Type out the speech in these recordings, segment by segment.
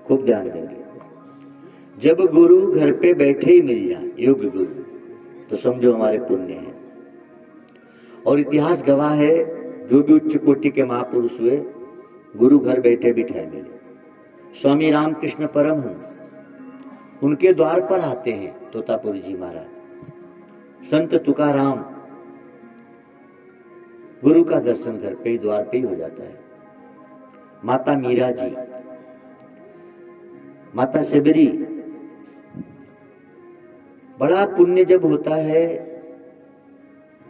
खूब ध्यान देंगे। जब गुरु घर पे बैठे ही मिल जाए, योग्य गुरु, तो समझो हमारे पुण्य है। और इतिहास गवाह है, जो भी उच्च कोटि के महापुरुष हुए, गुरु घर बैठे बिठाए मिले। स्वामी रामकृष्ण परमहंस उनके द्वार पर आते हैं, तोतापुरी जी महाराज। संत तुकाराम, गुरु का दर्शन घर पे ही, द्वार पे ही हो जाता है। माता मीरा जी, माता शबरी। बड़ा पुण्य जब होता है,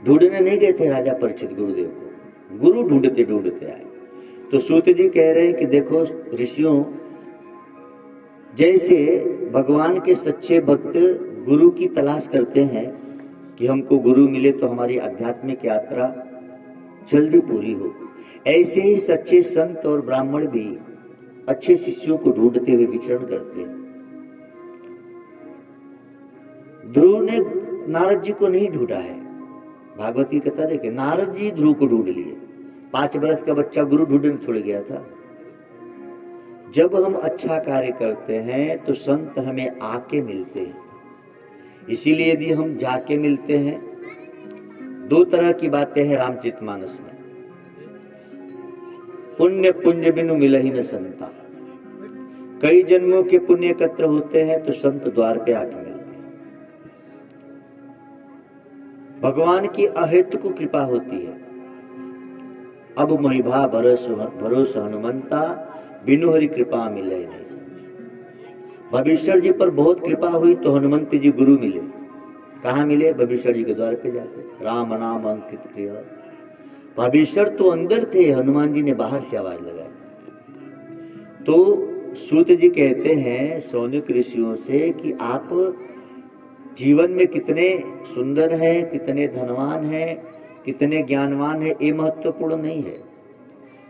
ढूंढने नहीं गए थे राजा परीक्षित गुरुदेव को, गुरु ढूंढते ढूंढते आए। तो सूत जी कह रहे हैं कि देखो ऋषियों, जैसे भगवान के सच्चे भक्त गुरु की तलाश करते हैं कि हमको गुरु मिले तो हमारी आध्यात्मिक यात्रा जल्दी पूरी हो, ऐसे ही सच्चे संत और ब्राह्मण भी अच्छे शिष्यों को ढूंढते हुए विचरण करते हैं। ध्रुव ने नारद जी को नहीं ढूंढा है। भागवत की कथा देखे, नारद जी ध्रुव को ढूंढ लिए। 5 वर्ष का बच्चा गुरु ढूंढने थोड़ी गया था। जब हम अच्छा कार्य करते हैं तो संत हमें आके मिलते हैं। इसीलिए यदि हम जाके मिलते हैं, 2 तरह की बातें हैं रामचरितमानस में। पुण्य पुण्य बिनु मिलहि न संता। कई जन्मों के पुण्य एकत्र होते हैं तो संत द्वार पे आके मिलते हैं। भगवान की अहेतुक कृपा होती है। अब महिभा भरोस हनुमंता, बिनु हरि कृपा मिले नहीं संता। भविष्य जी पर बहुत कृपा हुई तो हनुमंत जी गुरु मिले। कहाँ मिले? भविष्य जी के द्वार पे जाके। राम नाम अंकित क्रिया। भविष्य तो अंदर थे, हनुमान जी ने बाहर से आवाज लगाई। तो सूत जी कहते हैं सौनक ऋषियों से कि आप जीवन में कितने सुंदर हैं, कितने धनवान हैं, कितने ज्ञानवान हैं, ये महत्वपूर्ण नहीं है।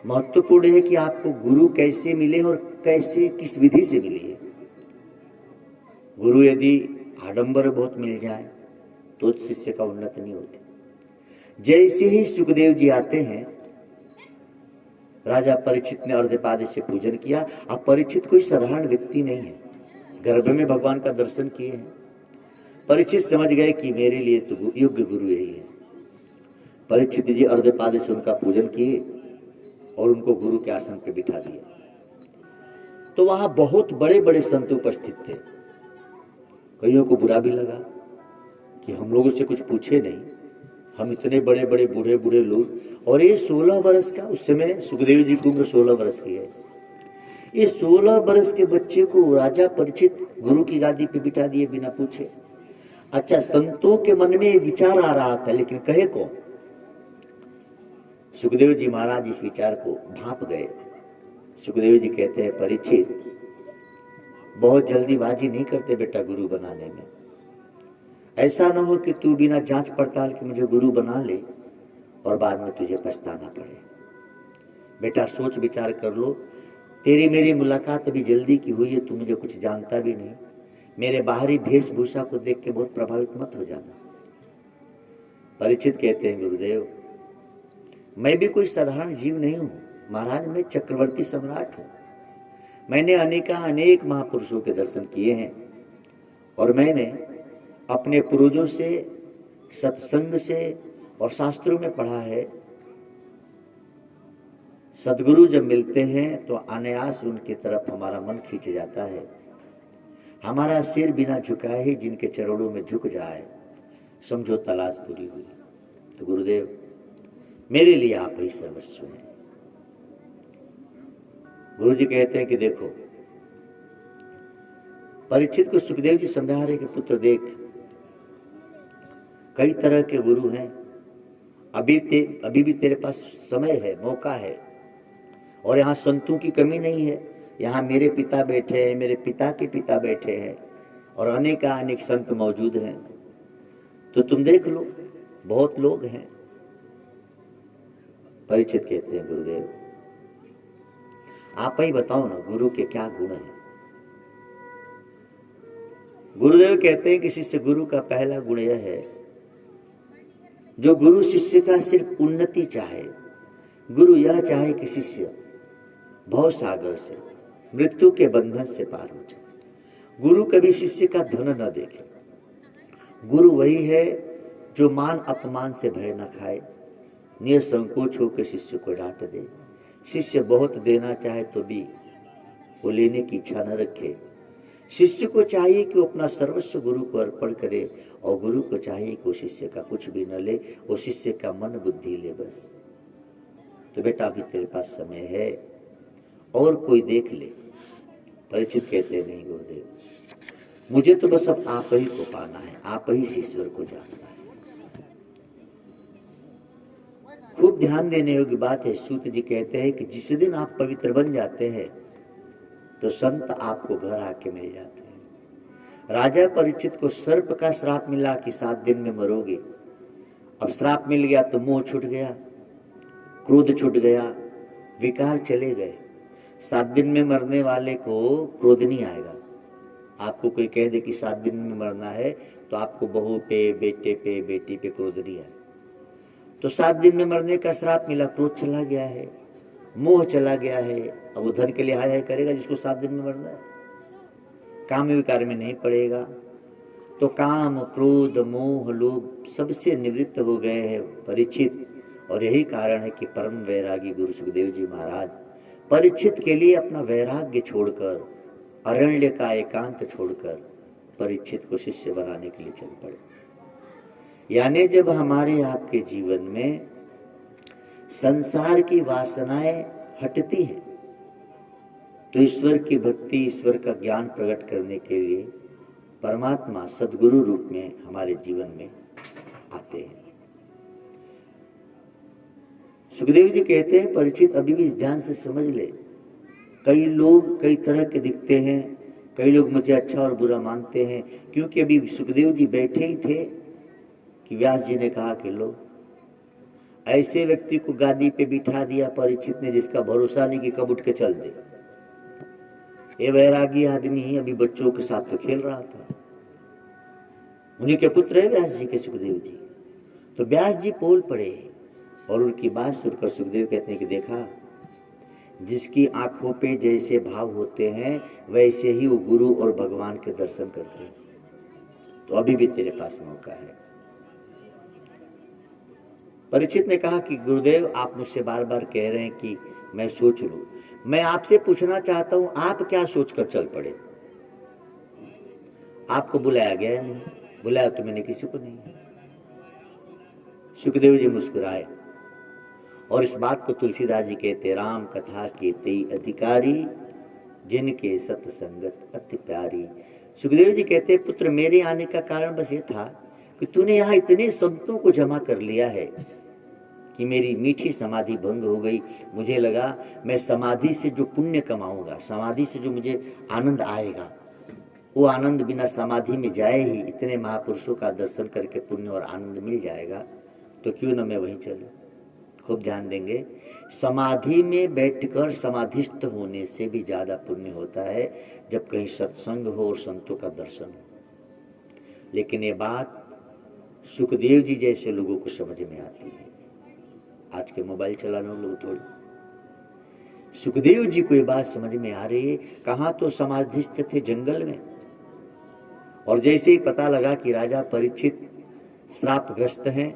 महत्वपूर्ण है कि आपको गुरु कैसे मिले और कैसे, किस विधि से मिले। गुरु यदि आडंबर बहुत मिल जाए तो शिष्य का उन्नत नहीं होता। जैसे ही सुखदेव जी आते हैं, राजा परीक्षित ने अर्धपाद से पूजन किया। अब परीक्षित कोई साधारण व्यक्ति नहीं है, गर्भ में भगवान का दर्शन किए हैं। परीक्षित समझ गए कि मेरे लिए तो योग्य गुरु यही है। परीक्षित जी अर्धपाद से उनका पूजन किए और उनको गुरु के आसन पे बिठा दिया। तो वहां बहुत बड़े बड़े संत उपस्थित थे। कईयों को बुरा भी लगा कि हम लोगों से कुछ पूछे नहीं, हम इतने बड़े बड़े बूढ़े बूढ़े लोग। और ये 16 वर्ष का, उस समय सुखदेव जी की उम्र 16 वर्ष की है। ये 16 वर्ष के बच्चे को राजा परीक्षित गुरु की गादी पे बिठा दिए बिना पूछे। अच्छा, संतों के मन में विचार आ रहा था, लेकिन कहे को सुखदेव जी महाराज इस विचार को भांप गए। सुखदेव जी कहते हैं, परीक्षित बहुत जल्दीबाजी नहीं करते बेटा गुरु बनाने में। ऐसा ना हो कि तू बिना जांच पड़ताल के मुझे गुरु बना ले और बाद में तुझे पछताना पड़े। बेटा सोच विचार कर लो, तेरी मेरी मुलाकात अभी जल्दी की हुई है, तू मुझे कुछ जानता भी नहीं। मेरे बाहरी वेशभूषा को देख के बहुत प्रभावित मत हो जाना। परीक्षित कहते हैं, गुरुदेव मैं भी कोई साधारण जीव नहीं हूं महाराज, मैं चक्रवर्ती सम्राट हूं। मैंने अनेक महापुरुषों के दर्शन किए हैं और मैंने अपने पूर्वजों से, सत्संग से और शास्त्रों में पढ़ा है, सदगुरु जब मिलते हैं तो अनायास उनकी तरफ हमारा मन खींच जाता है। हमारा सिर बिना झुकाए ही जिनके चरणों में झुक जाए, समझो तलाश पूरी हुई। तो गुरुदेव मेरे लिए आप ही सर्वस्व हैं। गुरु जी कहते हैं कि देखो, परीक्षित को सुखदेव जी समझा रहे कि पुत्र देख, कई तरह के गुरु हैं, अभी भी तेरे पास समय है, मौका है, और यहाँ संतों की कमी नहीं है। यहाँ मेरे पिता बैठे हैं, मेरे पिता के पिता बैठे हैं और अनेक संत मौजूद हैं। तो तुम देख लो, बहुत लोग हैं। परीक्षित कहते हैं, गुरुदेव आप ही बताओ ना, गुरु के क्या गुण हैं। गुरुदेव कहते हैं कि शिष्य गुरु का पहला गुण यह है, जो गुरु शिष्य का सिर्फ उन्नति चाहे। गुरु यह चाहे कि शिष्य भव सागर से मृत्यु के बंधन से पार हो जाए। गुरु कभी शिष्य का धन न देखे। गुरु वही है जो मान अपमान से भय न खाए, निसंकोच होकर शिष्य को डांट दे। शिष्य बहुत देना चाहे तो भी वो लेने की इच्छा न रखे। शिष्य को चाहिए कि वो अपना सर्वस्व गुरु को अर्पण करे, और गुरु को चाहिए कि वो शिष्य का कुछ भी न ले, वो शिष्य का मन बुद्धि ले बस। तो बेटा अभी तेरे पास समय है, और कोई देख ले। परीक्षित कहते नहीं गुरुदेव, मुझे तो बस अब आप ही को पाना है, आप ही से ईश्वर को जानना है। खूब ध्यान देने योग्य बात है। सूत जी कहते हैं कि जिस दिन आप पवित्र बन जाते हैं तो संत आपको घर आके मिल जाते हैं। राजा परीक्षित को सर्प का श्राप मिला कि 7 दिन में मरोगे। अब श्राप मिल गया तो मोह छूट गया, क्रोध छूट गया, विकार चले गए। 7 दिन में मरने वाले को क्रोध नहीं आएगा। आपको कोई कह दे कि 7 दिन में मरना है तो आपको बहू पे, बेटे पे, बेटी पे क्रोध नहीं आए। तो 7 दिन में मरने का श्राप मिला, क्रोध चला गया है, मोह चला गया है। अब वो धन के लिए हाय हाय करेगा जिसको 7 दिन में मरना है। काम विकार में नहीं पड़ेगा। तो काम, क्रोध, मोह, लोभ सबसे निवृत्त हो गए हैं परीक्षित। और यही कारण है कि परम वैरागी गुरु सुखदेव जी महाराज परीक्षित के लिए अपना वैराग्य छोड़कर, अरण्य का एकांत छोड़कर परीक्षित को शिष्य बनाने के लिए चल पड़े। यानी जब हमारे आपके जीवन में संसार की वासनाएं हटती हैं तो ईश्वर की भक्ति, ईश्वर का ज्ञान प्रकट करने के लिए परमात्मा सद्गुरु रूप में हमारे जीवन में आते हैं। सुखदेव जी कहते हैं परीक्षित अभी भी ध्यान से समझ ले। कई लोग कई तरह के दिखते हैं, कई लोग मुझे अच्छा और बुरा मानते हैं। क्योंकि अभी सुखदेव जी बैठे ही थे कि व्यास जी ने कहा कि लो, ऐसे व्यक्ति को गादी पे बिठा दिया परीक्षित ने जिसका भरोसा नहीं कि कब उठ के चल दे। ये वैरागी आदमी अभी बच्चों के साथ तो खेल रहा था। उन्हीं के पुत्र है व्यास जी के, सुखदेव जी। तो व्यास जी बोल पड़े और उनकी बात सुनकर सुखदेव कहते हैं कि देखा, जिसकी आंखों पे जैसे भाव होते हैं वैसे ही वो गुरु और भगवान के दर्शन करते हैं। तो अभी भी तेरे पास मौका है। परीक्षित ने कहा कि गुरुदेव आप मुझसे बार बार कह रहे हैं कि मैं सोच लूं। मैं आपसे पूछना चाहता हूं आप क्या सोचकर चल पड़े? आपको बुलाया गया नहीं, बुलाया तो मैंने किसी को नहीं। सुखदेव जी मुस्कुराए और इस बात को तुलसीदास जी कहते, राम कथा के तेई अधिकारी जिनके सत्संगत अति प्यारी। सुखदेव जी कहते पुत्र मेरे आने का कारण बस ये था कि तूने यहाँ इतने संतों को जमा कर लिया है कि मेरी मीठी समाधि भंग हो गई। मुझे लगा मैं समाधि से जो पुण्य कमाऊंगा, समाधि से जो मुझे आनंद आएगा, वो आनंद बिना समाधि में जाए ही इतने महापुरुषों का दर्शन करके पुण्य और आनंद मिल जाएगा। तो क्यों न मैं वहीं चलूं। खूब ध्यान देंगे, समाधि में बैठकर समाधिस्थ होने से भी ज्यादा पुण्य होता है जब कहीं सत्संग हो और संतों का दर्शन हो। लेकिन ये बात सुखदेव जी जैसे लोगों को समझ में आती है। आज के मोबाइल चलाने वाले लोग थोड़ी। सुखदेव जी को ये बात समझ में आ रही है। कहां तो समाधिस्थ थे जंगल में, और जैसे ही पता लगा कि राजा परीक्षित श्रापग्रस्त हैं,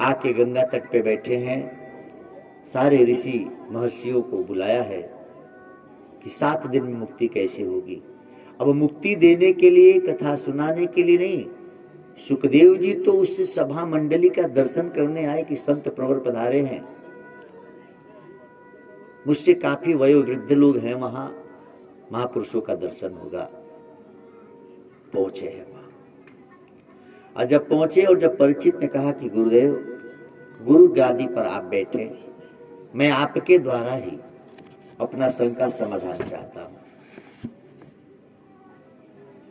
आके गंगा तट पे बैठे हैं, सारे ऋषि महर्षियों को बुलाया है कि 7 दिन में मुक्ति कैसे होगी। अब मुक्ति देने के लिए, कथा सुनाने के लिए नहीं, सुखदेव जी तो उस सभा मंडली का दर्शन करने आए कि संत प्रवर पधारे हैं, मुझसे काफी वयोवृद्ध लोग हैं, वहां महापुरुषों का दर्शन होगा। पहुंचे हैं वहां, और जब पहुंचे और जब परीक्षित ने कहा कि गुरुदेव गुरु गादी पर आप बैठे, मैं आपके द्वारा ही अपना शंका समाधान चाहता हूं।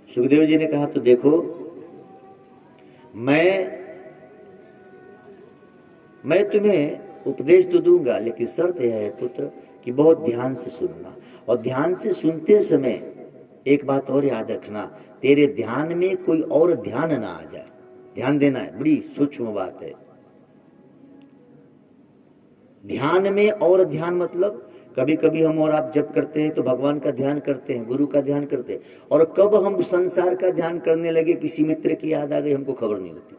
सुखदेव जी ने कहा तो देखो, मैं तुम्हें उपदेश तो दूंगा, लेकिन शर्त यह है पुत्र कि बहुत ध्यान से सुनना, और ध्यान से सुनते समय एक बात और याद रखना, तेरे ध्यान में कोई और ध्यान ना आ जाए। ध्यान देना है, बड़ी सूक्ष्म बात है। ध्यान में और ध्यान मतलब कभी कभी हम और आप जप करते हैं तो भगवान का ध्यान करते हैं, गुरु का ध्यान करते हैं, और कब हम संसार का ध्यान करने लगे, किसी मित्र की याद आ गई, हमको खबर नहीं होती।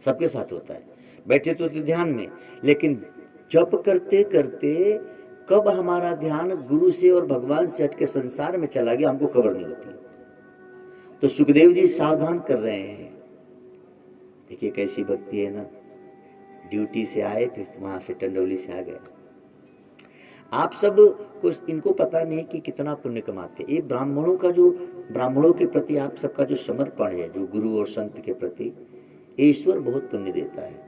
सबके साथ होता है, बैठे तो ध्यान में, लेकिन जप करते करते कब हमारा ध्यान गुरु से और भगवान से हटके संसार में चला गया, हमको खबर नहीं होती। तो सुखदेव जी सावधान कर रहे हैं। देखिए कैसी भक्ति है ना, ड्यूटी से आए, फिर वहां से टंडौली से आ गए। आप सब कुछ इनको पता नहीं कि कितना पुण्य कमाते। ये ब्राह्मणों का जो, ब्राह्मणों के प्रति आप सबका जो समर्पण है, जो गुरु और संत के प्रति, ईश्वर बहुत पुण्य देता है।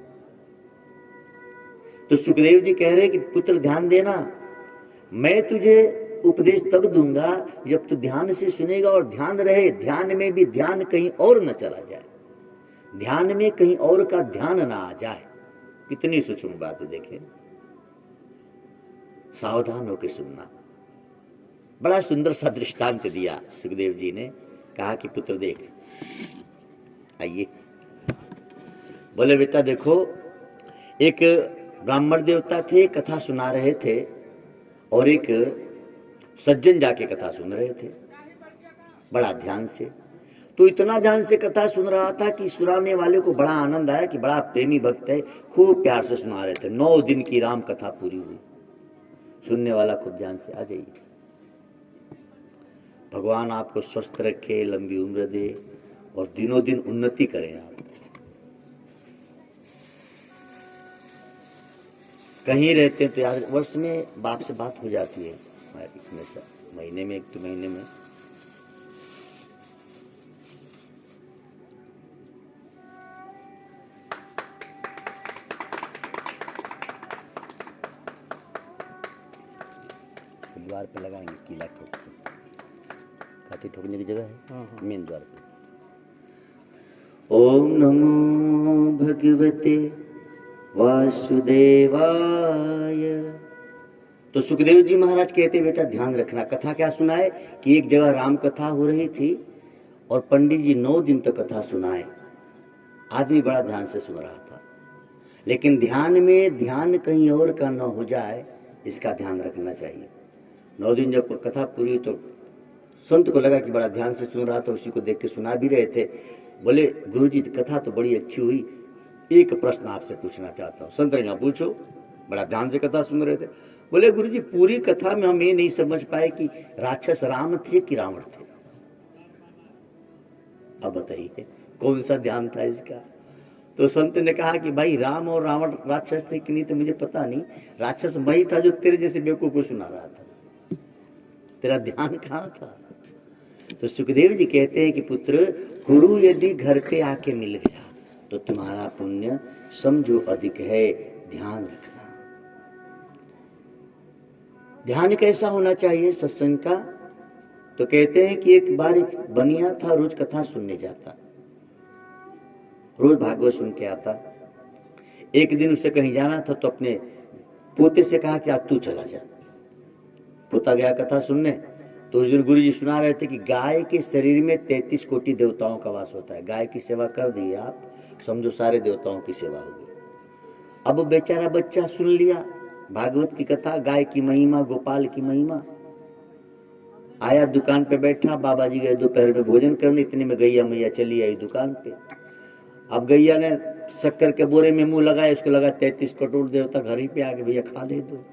तो सुखदेव जी कह रहे कि पुत्र ध्यान देना, मैं तुझे उपदेश तब दूंगा जब तू ध्यान से सुनेगा, और ध्यान रहे, ध्यान में भी ध्यान कहीं और न चला जाए, ध्यान में कहीं और का ध्यान ना आ जाए। कितनी सूक्ष्म बात है, देखें, सावधान होकर सुनना। बड़ा सुंदर सा दृष्टांत दिया सुखदेव जी ने, कहा कि पुत्र देख, आइए, बोले बेटा देखो, एक ब्राह्मण देवता थे, कथा सुना रहे थे, और एक सज्जन जाके कथा सुन रहे थे बड़ा ध्यान से। तो इतना ध्यान से कथा सुन रहा था कि सुनाने वाले को बड़ा आनंद आया कि बड़ा प्रेमी भक्त है, खूब प्यार से सुना रहे थे। 9 दिन की राम कथा पूरी हुई। सुनने वाला खूब ध्यान से, आ जाइए, भगवान आपको स्वस्थ रखे, लंबी उम्र दे, और दिनों दिन उन्नति करें। आप कहीं रहते हैं तो यार, वर्ष में बाप से बात हो जाती है हमारी, हमेशा महीने में, 1 महीने में। द्वार पे लगाएंगे, कीला ठोक, काटी ठोकने की जगह है मेन द्वार पे। ओम नमो भगवते वासुदेवाय। तो सुखदेव जी महाराज कहते, बेटा ध्यान रखना। कथा क्या सुनाए कि एक जगह राम कथा हो रही थी, और पंडित जी 9 दिन तक कथा सुनाए। आदमी बड़ा ध्यान से सुन रहा था, लेकिन ध्यान में ध्यान कहीं और का न हो जाए, इसका ध्यान रखना चाहिए। 9 दिन जब कथा पूरी तो संत को लगा कि बड़ा ध्यान से सुन रहा था, उसी को देख के सुना भी रहे थे। बोले गुरुजी कथा तो बड़ी अच्छी हुई, एक प्रश्न आपसे पूछना चाहता हूँ। संत ने, पूछो। बड़ा ध्यान से कथा सुन रहे थे। बोले गुरुजी पूरी कथा में हम ये नहीं समझ पाए कि राक्षस राम थे कि रावण थे, अब बताइए कौन सा ध्यान था इसका। तो संत ने कहा कि भाई राम और रावण राक्षस थे कि नहीं तो मुझे पता नहीं, राक्षस वही था जो तेरे जैसे बेवकूफ को सुना रहा था, तेरा ध्यान कहाँ था। तो सुखदेव जी कहते हैं कि पुत्र, गुरु यदि घर पे आके मिल गया तो तुम्हारा पुण्य समझो अधिक है, ध्यान रखना। ध्यान कैसा होना चाहिए सत्संग का? तो कहते हैं कि एक बार एक बनिया था, रोज कथा सुनने जाता, रोज भागवत सुन के आता। एक दिन उसे कहीं जाना था तो अपने पोते से कहा कि आज तू चला जा। पोता गया कथा सुनने। तो उस दिन गुरु जी सुना रहे थे कि गाय के शरीर में 33 कोटि देवताओं का वास होता है। गाय की सेवा कर दी आप, समझो सारे देवताओं की सेवा हो गई। अब बेचारा बच्चा सुन लिया भागवत की कथा, गाय की महिमा, गोपाल की महिमा। आया दुकान पे बैठा, बाबा जी गए दोपहर में भोजन करने, इतने में गैया मैया चली आई दुकान पे। अब गैया ने शक्कर के बोरे में मुंह लगाया, उसको लगा 33 करोड़ देवता घर ही पे आ गए, भैया खा ले दो।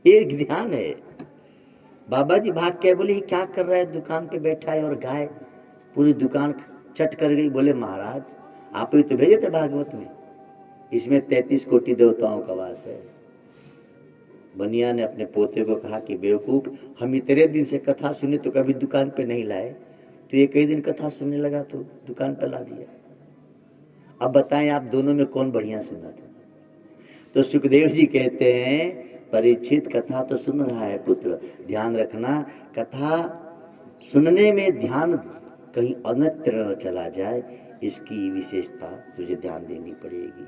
ये ध्यान है। बाबा जी भाग के बोले क्या कर रहा है, दुकान पे बैठा है और गाय पूरी दुकान चट कर गई। बोले महाराज आप ही तो भेजे थे भागवत में, इसमें 33 कोटि देवताओं का वास है। बनिया ने अपने पोते को कहा कि बेवकूफ, हम इतने दिन से कथा सुने तो कभी दुकान पे नहीं लाए, तो ये कई दिन कथा सुनने लगा तो दुकान पे ला दिया। अब बताएं आप दोनों में कौन बढ़िया सुना था? तो सुखदेव जी कहते हैं परीक्षित कथा तो सुन रहा है पुत्र, ध्यान रखना, कथा सुनने में ध्यान कहीं अन्यत्र न चला जाए, इसकी विशेषता तुझे ध्यान देनी पड़ेगी।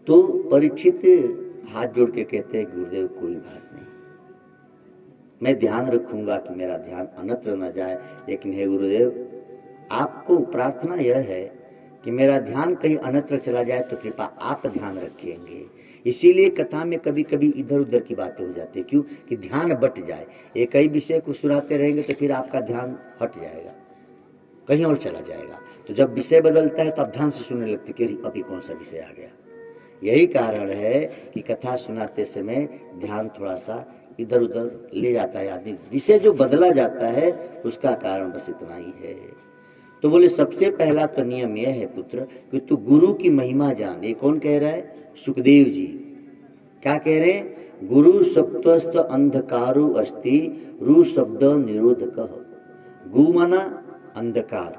तो परीक्षित हाथ जोड़ के कहते हैं गुरुदेव कोई बात नहीं, मैं ध्यान रखूंगा कि मेरा ध्यान अन्यत्र न जाए, लेकिन हे गुरुदेव आपको प्रार्थना यह है कि मेरा ध्यान कहीं अन्यत्र चला जाए तो कृपा आप ध्यान रखेंगे। इसीलिए कथा में कभी कभी इधर उधर की बातें हो जाती है। क्यों? कि ध्यान बट जाए। एक ही विषय को सुनाते रहेंगे तो फिर आपका ध्यान हट जाएगा, कहीं और चला जाएगा। तो जब विषय बदलता है तो आप ध्यान से सुनने लगते कि अभी कौन सा विषय आ गया। यही कारण है कि कथा सुनाते समय ध्यान थोड़ा सा इधर उधर ले जाता है आदमी। विषय जो बदला जाता है उसका कारण बस इतना ही है। तो बोले सबसे पहला तो नियम यह है पुत्र कि तू गुरु की महिमा जान। ये कौन कह रहा है? सुखदेव जी। क्या कह रहे हैं? गुरु सप्तस्त अंधकारो अस्ति रु शब्द निरोधकः। गु माना अंधकार,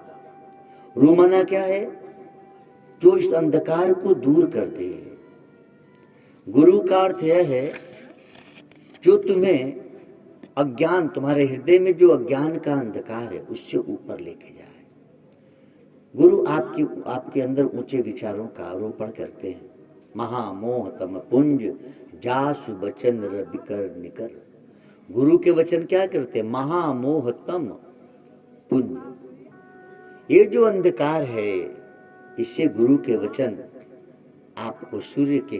रू माना क्या है? जो इस अंधकार को दूर कर दे। गुरु का अर्थ यह है जो तुम्हें अज्ञान, तुम्हारे हृदय में जो अज्ञान का अंधकार है उससे ऊपर लेके जाए। गुरु आपके अंदर ऊंचे विचारों का आरोपण करते हैं। महामोह तम पुंज जासु बचन रबिकर निकर। गुरु के वचन क्या करते हैं? महामोह तम पुंज। ये जो अंधकार है इससे गुरु के वचन आपको सूर्य के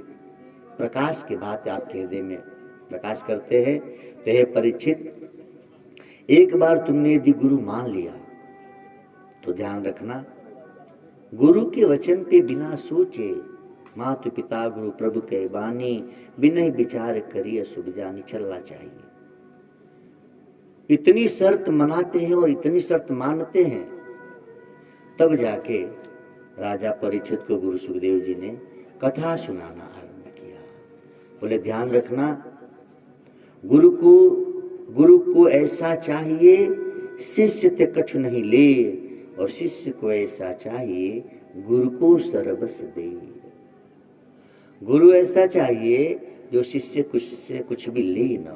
प्रकाश के भांति आपके हृदय में प्रकाश करते हैं। तो हे परीक्षित, एक बार तुमने यदि गुरु मान लिया तो ध्यान रखना, गुरु के वचन पे बिना सोचे मातु पिता गुरु प्रभु के बानी बिना विचार करिए शुभ जानी चलना चाहिए। इतनी शर्त मनाते हैं और इतनी शर्त मानते हैं, तब जाके राजा परीक्षित को गुरु सुखदेव जी ने कथा सुनाना आरंभ किया। बोले ध्यान रखना, गुरु को ऐसा चाहिए शिष्य ते कछु नहीं ले, और शिष्य को ऐसा चाहिए गुरु को सर्वस्व दे। गुरु ऐसा चाहिए जो शिष्य से कुछ भी ले ना,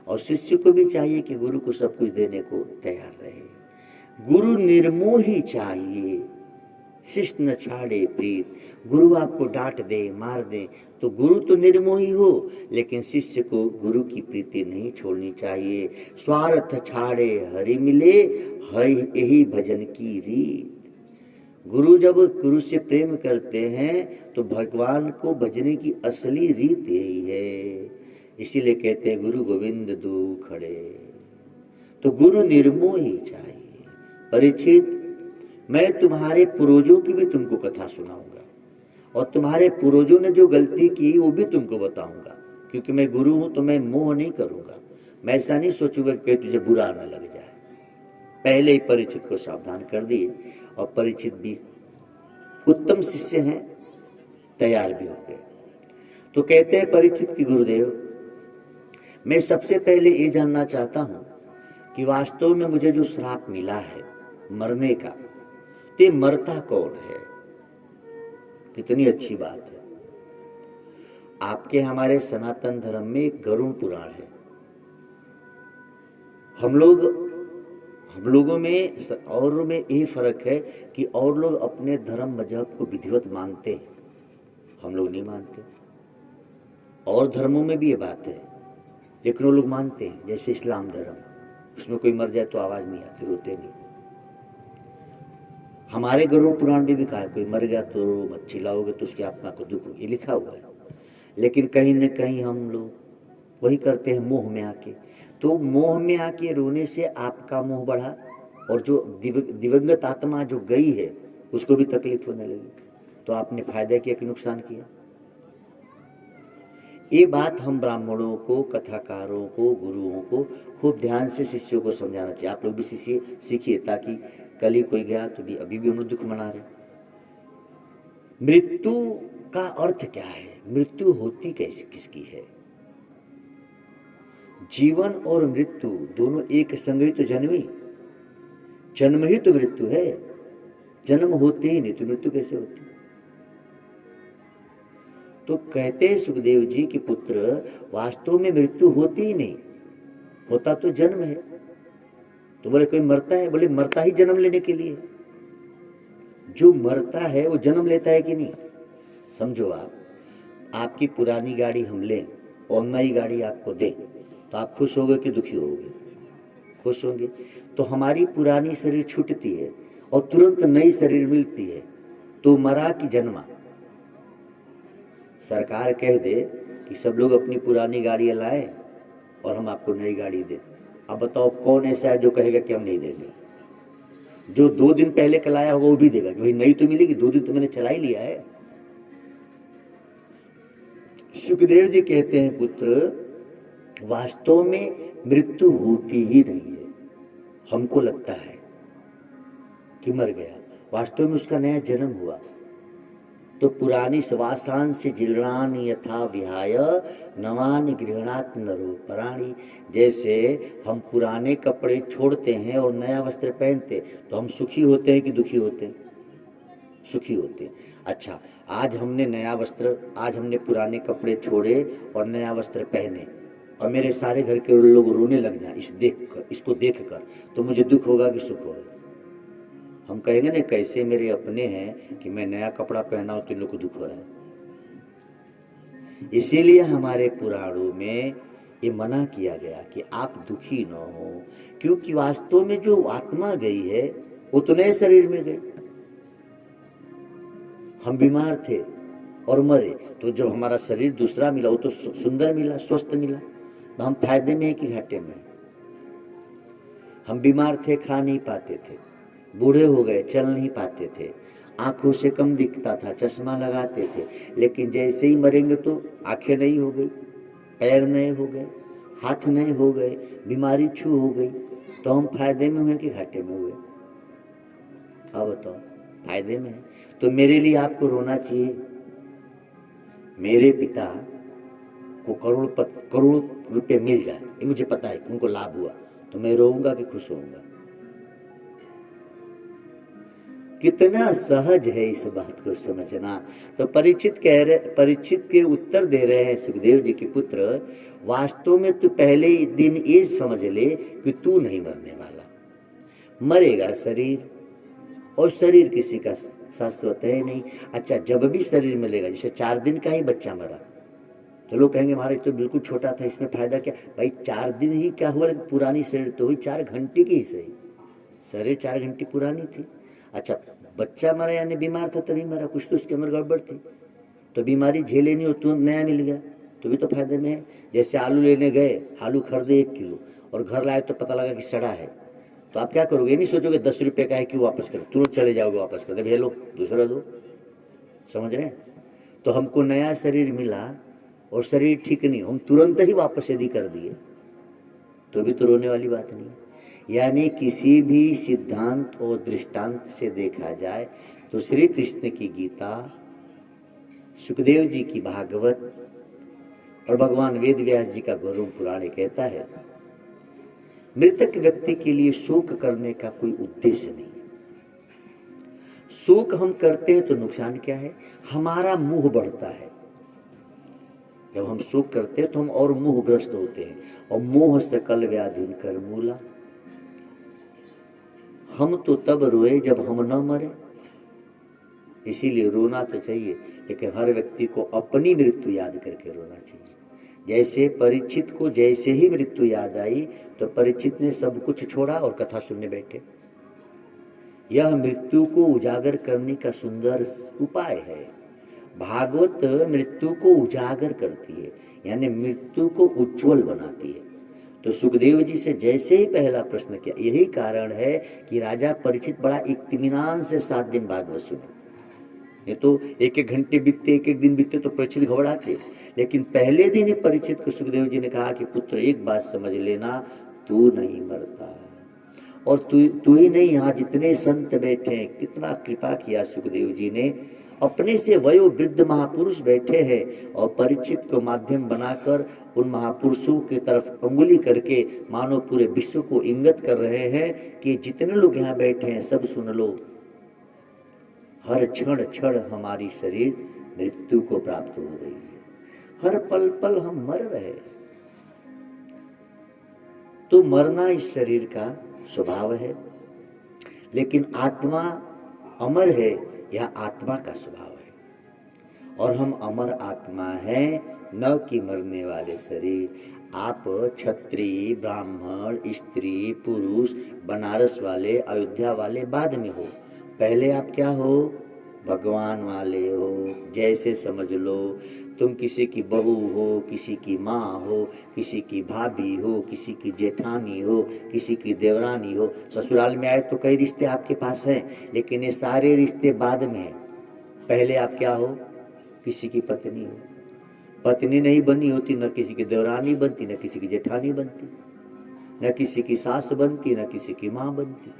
और शिष्य को भी चाहिए कि गुरु को सब कुछ देने को तैयार रहे। गुरु निर्मोही चाहिए, शिष्य न छाड़े प्रीत। गुरु आपको डांट दे, मार दे तो गुरु तो निर्मोही हो, लेकिन शिष्य को गुरु की प्रीति नहीं छोड़नी चाहिए। स्वार्थ छाड़े हरि मिले, यही भजन की रीत। गुरु से प्रेम करते हैं तो भगवान को भजने की असली रीत यही है। इसीलिए कहते हैं गुरु गोविंद दो खड़े। तो गुरु निर्मोही चाहिए। परीक्षित, मैं तुम्हारे पूर्वजों की भी तुमको कथा सुनाऊंगा, और तुम्हारे पूर्वजों ने जो गलती की वो भी तुमको बताऊंगा। क्योंकि मैं गुरु हूं तो मैं मोह नहीं करूंगा। मैं ऐसा नहीं सोचूंगा कि तुझे बुरा न लग जाए। पहले ही परीक्षित को सावधान कर दिए, और परीक्षित भी उत्तम शिष्य हैं, तैयार भी हो गए। तो कहते हैं परीक्षित की गुरुदेव, मैं सबसे पहले ये जानना चाहता हूं कि वास्तव में मुझे जो श्राप मिला है मरने का, तो मरता कौन है? कितनी अच्छी बात है। आपके हमारे सनातन धर्म में एक गरुड़ पुराण है। हम लोगों में और में ये फर्क है कि और लोग अपने धर्म मजहब को विधिवत मानते हैं, हम लोग नहीं मानते। और धर्मों में भी ये बात है, लेकिन वो लोग मानते हैं। जैसे इस्लाम धर्म, उसमें कोई मर जाए तो आवाज नहीं आती, रोते नहीं। हमारे गरुड़ पुराण में भी कहा है कोई मर गया तो मत चिल्लाओगे तो उसकी आत्मा को दुख, ये लिखा हुआ है। लेकिन कहीं न कहीं हम लोग वही करते हैं मोह में आके। तो मोह में आके रोने से आपका मोह बढ़ा, और जो दिवंगत आत्मा जो गई है उसको भी तकलीफ होने लगी। तो आपने फायदा किया कि नुकसान किया? ये बात हम ब्राह्मणों को, कथाकारों को, गुरुओं को खूब ध्यान से शिष्यों को समझाना चाहिए। आप लोग भी सीखिए, ताकि कल ही कोई गया तो भी अभी भी हम लोग दुख मना रहे। मृत्यु का अर्थ क्या है? मृत्यु होती कैसे, किसकी है? जीवन और मृत्यु दोनों एक संग ही तो जन्मी। जन्म ही तो मृत्यु है। जन्म होते ही नहीं तो मृत्यु कैसे होती? तो कहते हैं सुखदेव जी कि पुत्र, वास्तव में मृत्यु होती ही नहीं, होता तो जन्म है। तो बोले कोई मरता है? बोले मरता ही जन्म लेने के लिए। जो मरता है वो जन्म लेता है कि नहीं? समझो, आपकी पुरानी गाड़ी हम लें और नई गाड़ी आपको दें तो आप खुश होगे कि दुखी होगे? खुश होंगे। तो हमारी पुरानी शरीर छूटती है और तुरंत नई शरीर मिलती है, तो मरा कि जन्मा। सरकार कह दे कि सब लोग अपनी पुरानी गाड़ियां लाए और हम आपको नई गाड़ी दें, अब बताओ कौन ऐसा है जो कहेगा कि हम नहीं देंगे? जो 2 दिन पहले कलाया होगा वो भी देगा कि भाई नई तो मिलेगी, 2 दिन तो मैंने चला ही लिया है। सुखदेव जी कहते हैं पुत्र, वास्तव में मृत्यु होती ही नहीं है। हमको लगता है कि मर गया, वास्तव में उसका नया जन्म हुआ। तो पुरानी श्वासान से जीर्णानि यथा विहाय नवानि गृह्णाति नरो पराणि। जैसे हम पुराने कपड़े छोड़ते हैं और नया वस्त्र पहनते, तो हम सुखी होते हैं कि दुखी होते हैं? सुखी होते हैं। अच्छा, आज हमने पुराने कपड़े छोड़े और नया वस्त्र पहने, और मेरे सारे घर के लोग रोने लग जाए इसको देखकर, तो मुझे दुख होगा कि सुख होगा? हम कहेंगे ना, कैसे मेरे अपने हैं कि मैं नया कपड़ा पहना हूं तो इन लोग को दुख हो रहा है। इसीलिए हमारे पुराणों में ये मना किया गया कि आप दुखी न हो, क्योंकि वास्तव में जो आत्मा गई है वो तो नए शरीर में गई। हम बीमार थे और मरे, तो जब हमारा शरीर दूसरा मिला वो तो सुंदर मिला, स्वस्थ मिला, तो हम फायदे में है कि घाटे में? हम बीमार थे, खा नहीं पाते थे, बूढ़े हो गए, चल नहीं पाते थे, आंखों से कम दिखता था, चश्मा लगाते थे, लेकिन जैसे ही मरेंगे तो आंखें नहीं हो गई, पैर नए हो गए, हाथ नए हो गए, बीमारी छू हो गई, तो हम फायदे में हुए कि घाटे में हुए? अब बताओ, फायदे में है। तो मेरे लिए आपको रोना चाहिए? मेरे पिता को करोड़ रुपए मिल जाए, ये मुझे पता है उनको लाभ हुआ, तो मैं रोऊंगा कि खुश होऊंगा? कितना सहज है इस बात को समझना। तो परीक्षित के उत्तर दे रहे हैं सुखदेव जी के पुत्र, वास्तव में तू पहले दिन ये समझ ले कि तू नहीं मरने वाला। मरेगा शरीर, और शरीर किसी का शाश्वत है नहीं। अच्छा, जब भी शरीर मिलेगा, जैसे 4 दिन का ही बच्चा मरा, तो लोग कहेंगे महाराज तो बिल्कुल छोटा था, इसमें फायदा क्या? भाई 4 दिन ही क्या हुआ, पुरानी शरीर तो हुई 4 घंटे की ही सही, शरीर 4 घंटे पुरानी थी। अच्छा, बच्चा मरा यानी बीमार था तभी मरा, कुछ तो उसके अंदर गड़बड़ थी, तो बीमारी झेले नहीं, और तुरंत नया मिल गया तो भी तो फायदे में है। जैसे आलू लेने गए, आलू खरीदे 1 किलो और घर लाए तो पता लगा कि सड़ा है, तो आप क्या करोगे? नहीं सोचोगे 10 रुपये का है क्यों वापस करो, तुरंत चले जाओगे वापस कर दे, भेलो दूसरा दो। समझ रहे हैं? तो हमको नया शरीर मिला और शरीर ठीक नहीं, हम तुरंत ही वापस यदि कर दिए तो भी तो रोने वाली बात नहीं। यानी किसी भी सिद्धांत और दृष्टांत से देखा जाए तो श्री कृष्ण की गीता, सुखदेव जी की भागवत और भगवान वेद व्यास जी का गौरव पुराण कहता है, मृतक व्यक्ति के लिए शोक करने का कोई उद्देश्य नहीं। शोक हम करते हैं तो नुकसान क्या है? हमारा मोह बढ़ता है। जब हम शोक करते हैं तो हम और मोहग्रस्त होते हैं, और मोह सकल व्याधि कर मूला। हम तो तब रोए जब हम न मरे। इसीलिए रोना तो चाहिए, लेकिन हर व्यक्ति को अपनी मृत्यु याद करके रोना चाहिए। जैसे परीक्षित को जैसे ही मृत्यु याद आई तो परीक्षित ने सब कुछ छोड़ा और कथा सुनने बैठे। यह मृत्यु को उजागर करने का सुंदर उपाय है। भागवत मृत्यु को उजागर करती है, यानी मृत्यु को उज्जवल बनाती है। तो सुखदेव जी से जैसे ही पहला प्रश्न किया, यही कारण है कि राजा परीक्षित बड़ा इत्मीनान से 7 दिन भागवत सुने। ये तो 1-1 घंटे बीतते, 1-1 दिन बीतते तो परीक्षित घबराते, लेकिन पहले दिन ही परीक्षित को सुखदेव जी ने कहा कि पुत्र एक बात समझ लेना, तू नहीं मरता, और तू ही नहीं, यहाँ जितने संत बैठे हैं, कितना कृपा किया सुखदेव जी ने, अपने से वयो वृद्ध महापुरुष बैठे हैं और परीक्षित को माध्यम बनाकर उन महापुरुषों की तरफ उंगली करके मानो पूरे विश्व को इंगित कर रहे हैं कि जितने लोग यहाँ बैठे हैं सब सुन लो, हर क्षण क्षण हमारी शरीर मृत्यु को प्राप्त हो रही है, हर पल पल हम मर रहे हैं। तो मरना इस शरीर का स्वभाव है, लेकिन आत्मा अमर है, यह आत्मा का स्वभाव है, और हम अमर आत्मा हैं, न कि मरने वाले शरीर। आप क्षत्रिय, ब्राह्मण, स्त्री, पुरुष, बनारस वाले, अयोध्या वाले बाद में हो, पहले आप क्या हो? भगवान वाले हो, जैसे समझ लो। तुम किसी की बहू हो, किसी की माँ हो, किसी की भाभी हो, किसी की जेठानी हो, किसी की देवरानी हो। ससुराल में आए तो कई रिश्ते आपके पास हैं, लेकिन ये सारे रिश्ते बाद में हैं। पहले आप क्या हो? किसी की पत्नी हो। पत्नी नहीं बनी होती, न किसी की देवरानी बनती, न किसी की जेठानी बनती, न किसी की सास बनती, न किसी की माँ बनती।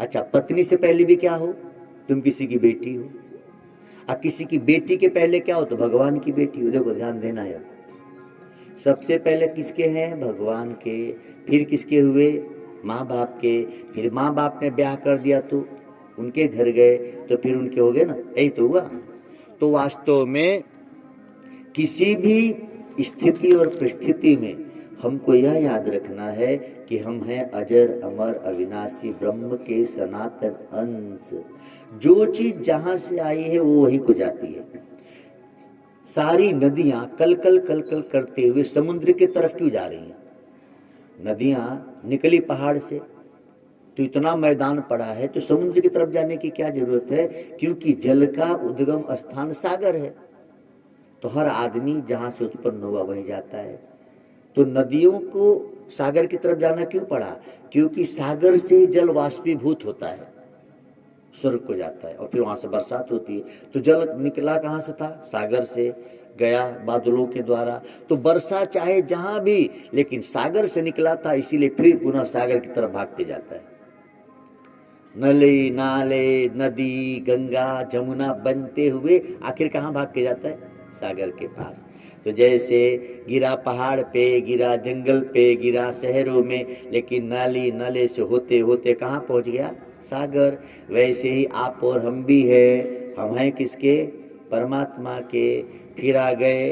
अच्छा, पत्नी से पहले भी क्या हो? तुम किसी की बेटी हो। और किसी की बेटी के पहले क्या हो? तो भगवान की बेटी हो। देखो, ध्यान देना है। सबसे पहले किसके हैं? भगवान के। फिर किसके हुए? माँ बाप के। फिर माँ बाप ने ब्याह कर दिया तो उनके घर गए, तो फिर उनके हो गए ना। यही तो हुआ। तो वास्तव में किसी भी स्थिति और परिस्थिति में हमको यह याद रखना है कि हम हैं अजर अमर अविनाशी ब्रह्म के सनातन अंश। जो चीज जहां से आई है वो वहीं को जाती है। सारी नदियां कल कल कल कल करते हुए समुद्र की तरफ क्यों जा रही हैं? नदियां निकली पहाड़ से, तो इतना मैदान पड़ा है, तो समुद्र की तरफ जाने की क्या जरूरत है? क्योंकि जल का उद्गम स्थान सागर है। तो हर आदमी जहां से उत्पन्न हुआ वहीं जाता है। तो नदियों को सागर की तरफ जाना क्यों पड़ा? क्योंकि सागर से जल वाष्पीभूत होता है, स्वर्ग को जाता है, और फिर वहां से बरसात होती है। तो जल निकला कहां से था? सागर से गया बादलों के द्वारा। तो वर्षा चाहे जहां भी, लेकिन सागर से निकला था, इसीलिए फिर पुनः सागर की तरफ भागते जाता है। नले नाले नदी गंगा जमुना बनते हुए आखिर कहाँ भाग के जाता है? सागर के पास। तो जैसे गिरा पहाड़ पे, गिरा जंगल पे, गिरा शहरों में, लेकिन नाली नले से होते होते कहाँ पहुंच गया? सागर। वैसे ही आप और हम भी है। हम हैं किसके? परमात्मा के। फिर आ गए,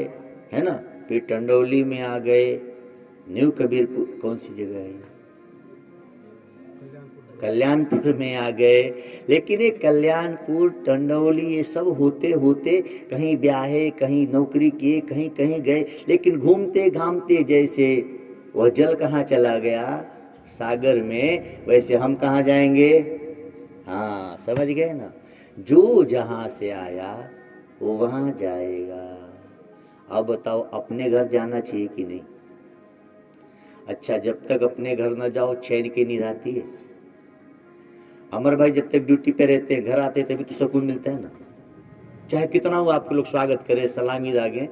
है ना, फिर टंडौली में आ गए। न्यू कबीरपुर कौन सी जगह है? कल्याणपुर में आ गए। लेकिन ये कल्याणपुर टंडौली ये सब होते होते कहीं ब्याहे, कहीं नौकरी किए, कहीं कहीं गए, लेकिन घूमते घामते जैसे वह जल कहाँ चला गया? सागर में। वैसे हम कहाँ जाएंगे? हाँ, समझ गए ना। जो जहां से आया वो वहां जाएगा। अब बताओ, अपने घर जाना चाहिए कि नहीं? अच्छा, जब तक अपने घर न जाओ चैन की नींद आती है? अमर भाई जब तक ड्यूटी पे रहते हैं, घर आते तभी तो सुकून मिलता है ना। चाहे कितना हो आपको लोग स्वागत करे, सलामी दागे,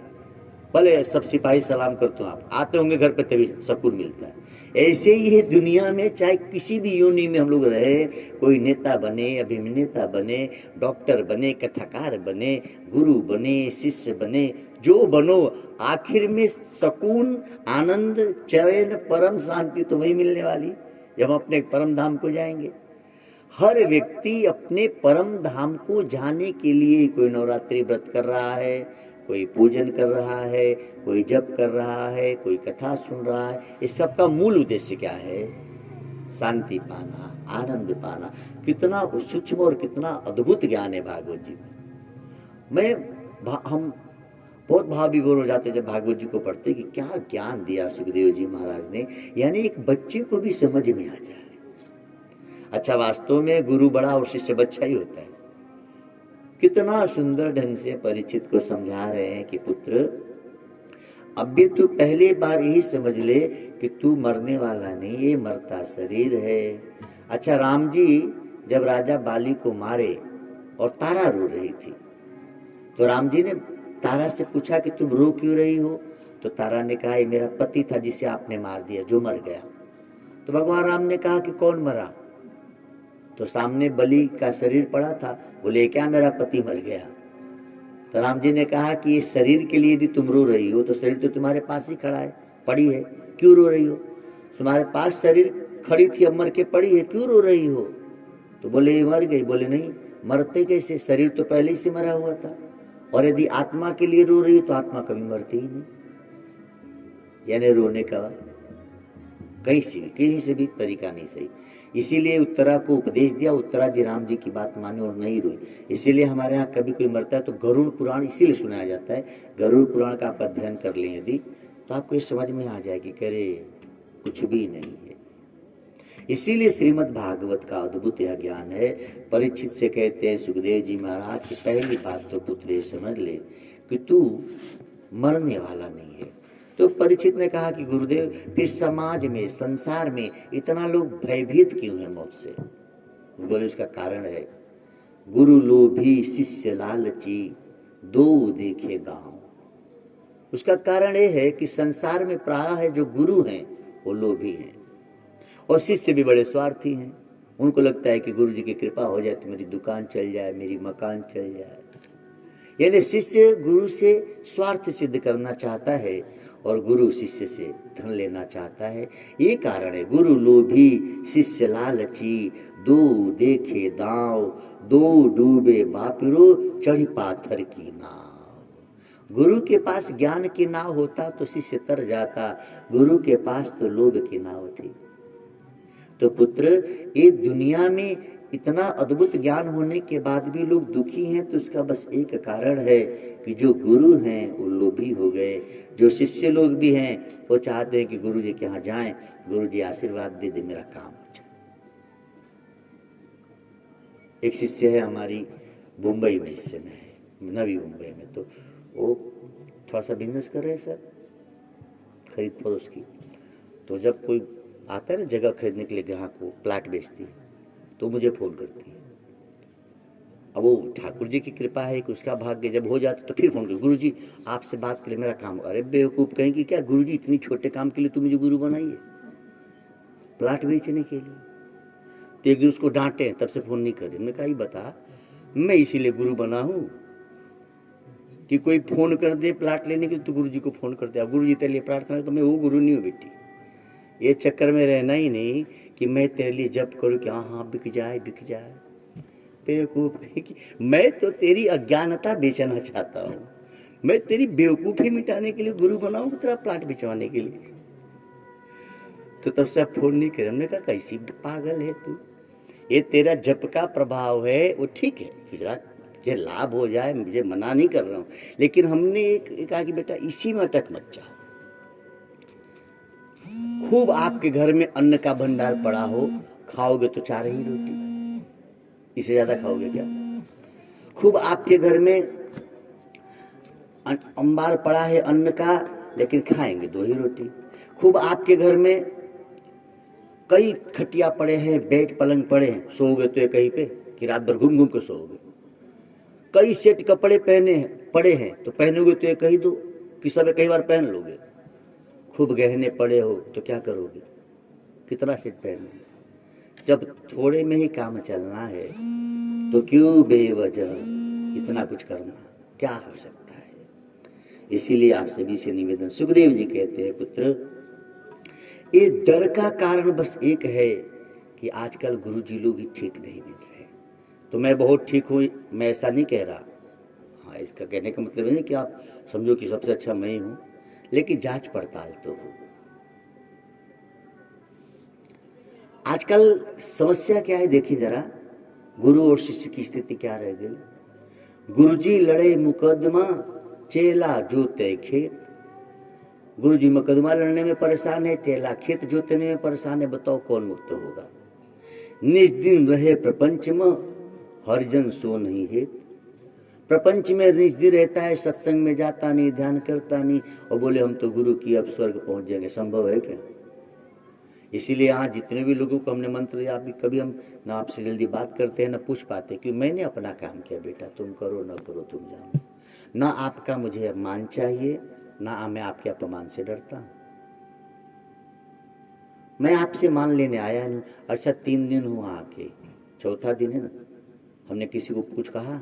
भले सब सिपाही सलाम करते हो, आप आते होंगे घर पे तभी सुकून मिलता है। ऐसे ही है दुनिया में, चाहे किसी भी योनि में हम लोग रहे, कोई नेता बने, अभिनेता बने, डॉक्टर बने, कथाकार बने, गुरु बने, शिष्य बने, जो बनो, आखिर में सुकून, आनंद, चैन, परम शांति तो वही मिलने वाली जब हम अपने परम धाम को जाएंगे। हर व्यक्ति अपने परम धाम को जाने के लिए कोई नवरात्रि व्रत कर रहा है, कोई पूजन कर रहा है, कोई जप कर रहा है, कोई कथा सुन रहा है। इस सब का मूल उद्देश्य क्या है? शांति पाना, आनंद पाना। कितना सूक्ष्म और कितना अद्भुत ज्ञान है भागवत जी। हम बहुत भाव विभोर हो जाते जब भागवत जी को पढ़ते कि क्या ज्ञान दिया सुखदेव जी महाराज ने, यानी एक बच्चे को भी समझ में आ जाए। अच्छा, वास्तव में गुरु बड़ा और शिष्य बच्चा ही होता है। कितना सुंदर ढंग से परीक्षित को समझा रहे हैं कि पुत्र, अब भी तू पहली बार यही समझ ले कि तू मरने वाला नहीं, ये मरता शरीर है। अच्छा, राम जी जब राजा बाली को मारे और तारा रो रही थी, तो राम जी ने तारा से पूछा कि तुम रो क्यों रही हो? तो तारा ने कहा, ये मेरा पति था जिसे आपने मार दिया, जो मर गया। तो भगवान राम ने कहा कि कौन मरा? तो सामने बलि का शरीर पड़ा था। बोले, क्या मेरा पति मर गया? तो राम जी ने कहा कि इस शरीर के लिए यदि तुम रो रही हो तो शरीर तो तुम्हारे पास ही खड़ा है, पड़ी है, क्यों रो रही हो? तुम्हारे पास शरीर खड़ी थी, अब मर के पड़ी है, क्यों रो रही हो? तो बोले, मर गई। बोले, नहीं, मरते कैसे? शरीर तो पहले ही से मरा हुआ था। और यदि आत्मा के लिए रो रही हो तो आत्मा कभी मरती ही नहीं। यानी रोने का कहीं से भी तरीका नहीं सही। इसीलिए उत्तरा को उपदेश दिया, उत्तरा जी राम जी की बात माने और नहीं रोई। इसीलिए हमारे यहाँ कभी कोई मरता है तो गरुड़ पुराण इसीलिए सुनाया जाता है। गरुड़ पुराण का आप अध्ययन कर लें यदि, तो आपको ये समझ में आ जाएगी कि अरे कुछ भी नहीं है। इसीलिए श्रीमद् भागवत का अद्भुत यह ज्ञान है। परीक्षित से कहते हैं सुखदेव जी महाराज की पहली बात तो पुत्र ये समझ ले कि तू मरने वाला नहीं है। तो परीक्षित ने कहा कि गुरुदेव फिर समाज में संसार में इतना लोग भयभीत क्यों है मौत से? बोले उसका कारण है गुरु लोभी शिष्य लालची दो देखे दांव। उसका कारण यह है कि संसार में प्राय है जो गुरु हैं वो लोभी हैं और शिष्य भी बड़े स्वार्थी हैं। उनको लगता है कि गुरु जी की कृपा हो जाए तो मेरी दुकान चल जाए, मेरी मकान चल जाए। यानी शिष्य गुरु से स्वार्थ सिद्ध करना चाहता है और गुरु शिष्य से धन लेना चाहता है। ये कारण है गुरु लोभी शिष्य लालची दो देखे दांव दो डूबे बापिरो चढ़ी पाथर की नाव। गुरु के पास ज्ञान की नाव होता तो शिष्य तर जाता, गुरु के पास तो लोभ की नाव थी। तो पुत्र ये दुनिया में इतना अद्भुत ज्ञान होने के बाद भी लोग दुखी हैं तो इसका बस एक कारण है कि जो गुरु हैं वो लोभी हो गए। जो शिष्य लोग भी हैं वो चाहते हैं कि गुरु जी के यहाँ जाएं, गुरु जी आशीर्वाद दे दे मेरा काम हो जाए। एक शिष्य है हमारी मुंबई में, इस समय है नवी मुंबई में, तो वो थोड़ा सा बिजनेस कर रहे हैं सर, खरीद फरोश की। तो जब कोई आता है ना जगह खरीदने के लिए, ग्राहक को प्लाट बेचती है तो मुझे फोन करती है। अब वो ठाकुर जी की कृपा है कि उसका भाग्य जब हो जाता तो फिर फोन कर, गुरु जी आपसे बात करें मेरा काम। अरे बेवकूफ कहेंगे क्या, गुरु जी इतनी छोटे काम के लिए तू मुझे गुरु बनाइए प्लाट बेचने के लिए? तो एक दिन उसको डांटे, तब से फोन नहीं करे। मैं कहा बता मैं इसीलिए गुरु बना हूं कि कोई फोन कर दे प्लाट लेने के लिए तो गुरु जी को फोन कर दे, गुरु जी तेरे लिए प्रार्थना, तो मैं वो गुरु नहीं हूँ बेटी। ये चक्कर में रहना ही नहीं कि मैं तेरे लिए जप करूं कि हाँ बिक जाए बिक जाए। बेवकूफ कि मैं तो तेरी अज्ञानता बेचना चाहता हूं, मैं तेरी बेवकूफी मिटाने के लिए गुरु बनाऊं तेरा प्लाट बेचवाने के लिए। तो तब से आप फोन नहीं करे। हमने कहा कैसी पागल है तू, ये तेरा जप का प्रभाव है वो ठीक है, फिर ये लाभ हो जाए मुझे मना नहीं कर रहा हूं, लेकिन हमने कहा कि बेटा इसी में अटक मत जाओ। खूब आपके घर में अन्न का भंडार पड़ा हो, खाओगे तो 4 ही रोटी, इससे ज्यादा खाओगे क्या? खूब आपके घर में अंबार पड़ा है अन्न का, लेकिन खाएंगे 2 ही रोटी। खूब आपके घर में कई खटिया पड़े हैं, बेड पलंग पड़े हैं, सोओगे तो कहीं पे कि रात भर घूम घूम के सोओगे। कई सेट कपड़े पड़े हैं तो पहनोगे तो एक ही 2 कि सब कई बार पहन लोगे। खूब गहने पड़े हो तो क्या करोगे, कितना सेट पहनोगे? जब थोड़े में ही काम चलना है तो क्यों बेवजह इतना कुछ करना, क्या हो सकता है? इसीलिए आप सभी से निवेदन, सुखदेव जी कहते हैं पुत्र ये डर का कारण बस एक है कि आजकल गुरुजी लोग ही ठीक नहीं मिल रहे। तो मैं बहुत ठीक हूँ मैं ऐसा नहीं कह रहा, हाँ इसका कहने का मतलब नहीं कि आप समझो कि सबसे अच्छा मैं ही हूँ, लेकिन जांच पड़ताल तो हो। आजकल समस्या क्या है देखिए जरा, गुरु और शिष्य की स्थिति क्या रह गई। गुरुजी लड़े मुकदमा चेला जोते खेत। गुरुजी मुकदमा लड़ने में परेशान है, चेला खेत जोतने में परेशान है, बताओ कौन मुक्त होगा? निज दिन रहे प्रपंच में हरिजन सो नहीं हेत। प्रपंच में निज दिन रहता है, सत्संग में जाता नहीं, ध्यान करता नहीं, और बोले हम तो गुरु की अब स्वर्ग पहुंच जाएंगे, संभव है क्या? इसीलिए यहाँ जितने भी लोगों को हमने मंत्र दिया, अभी कभी हम ना आपसे जल्दी बात करते हैं ना पूछ पाते, क्योंकि मैंने अपना काम किया बेटा, तुम करो ना करो तुम जानो। ना आपका मुझे मान चाहिए, ना मैं आपके अपमान से डरता हूं। मैं आपसे मान लेने आया नहीं। अच्छा 3 दिन हुआ आके, 4था दिन है ना, हमने किसी को कुछ कहा?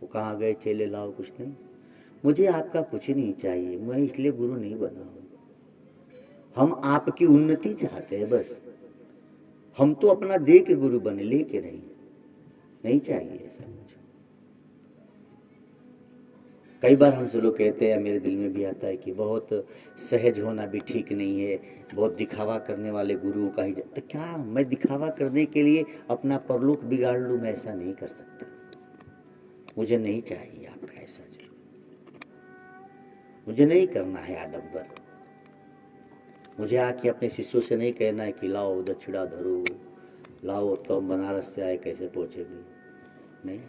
वो कहाँ गए चेले लाओ, कुछ नहीं। मुझे आपका कुछ नहीं चाहिए, मैं इसलिए गुरु नहीं बना हूं। हम आपकी उन्नति चाहते हैं बस, हम तो अपना दे के गुरु बने, लेके नहीं चाहिए ऐसा कुछ। कई बार हमसे लोग कहते हैं, मेरे दिल में भी आता है कि बहुत सहज होना भी ठीक नहीं है, बहुत दिखावा करने वाले गुरुओं का ही। तो क्या मैं दिखावा करने के लिए अपना परलोक बिगाड़ लूं? मैं ऐसा नहीं कर सकता, मुझे नहीं चाहिए आपका ऐसा जी, मुझे नहीं करना है आडंबर। मुझे आके अपने शिष्यों से नहीं कहना है कि लाओ दक्षिणा धरो, लाओ तो बनारस से आए कैसे पहुंचेंगे, नहीं।